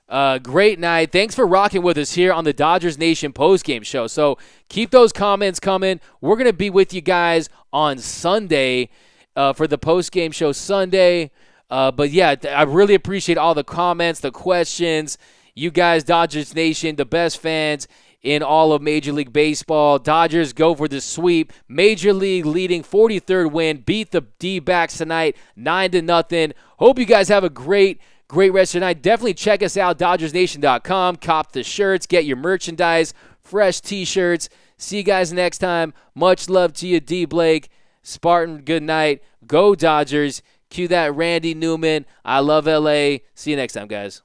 night. Thanks for rocking with us here on the Dodgers Nation postgame show. So keep those comments coming. We're going to be with you guys on Sunday for the postgame show Sunday. But, yeah, I really appreciate all the comments, the questions. You guys, Dodgers Nation, the best fans in all of Major League Baseball. Dodgers go for the sweep. Major League leading 43rd win. Beat the D-backs tonight 9-0. Hope you guys have a great rest of the night. Definitely check us out, DodgersNation.com. Cop the shirts. Get your merchandise. Fresh T-shirts. See you guys next time. Much love to you, D. Blake. Spartan, good night. Go Dodgers. Cue that Randy Newman. I love LA. See you next time, guys.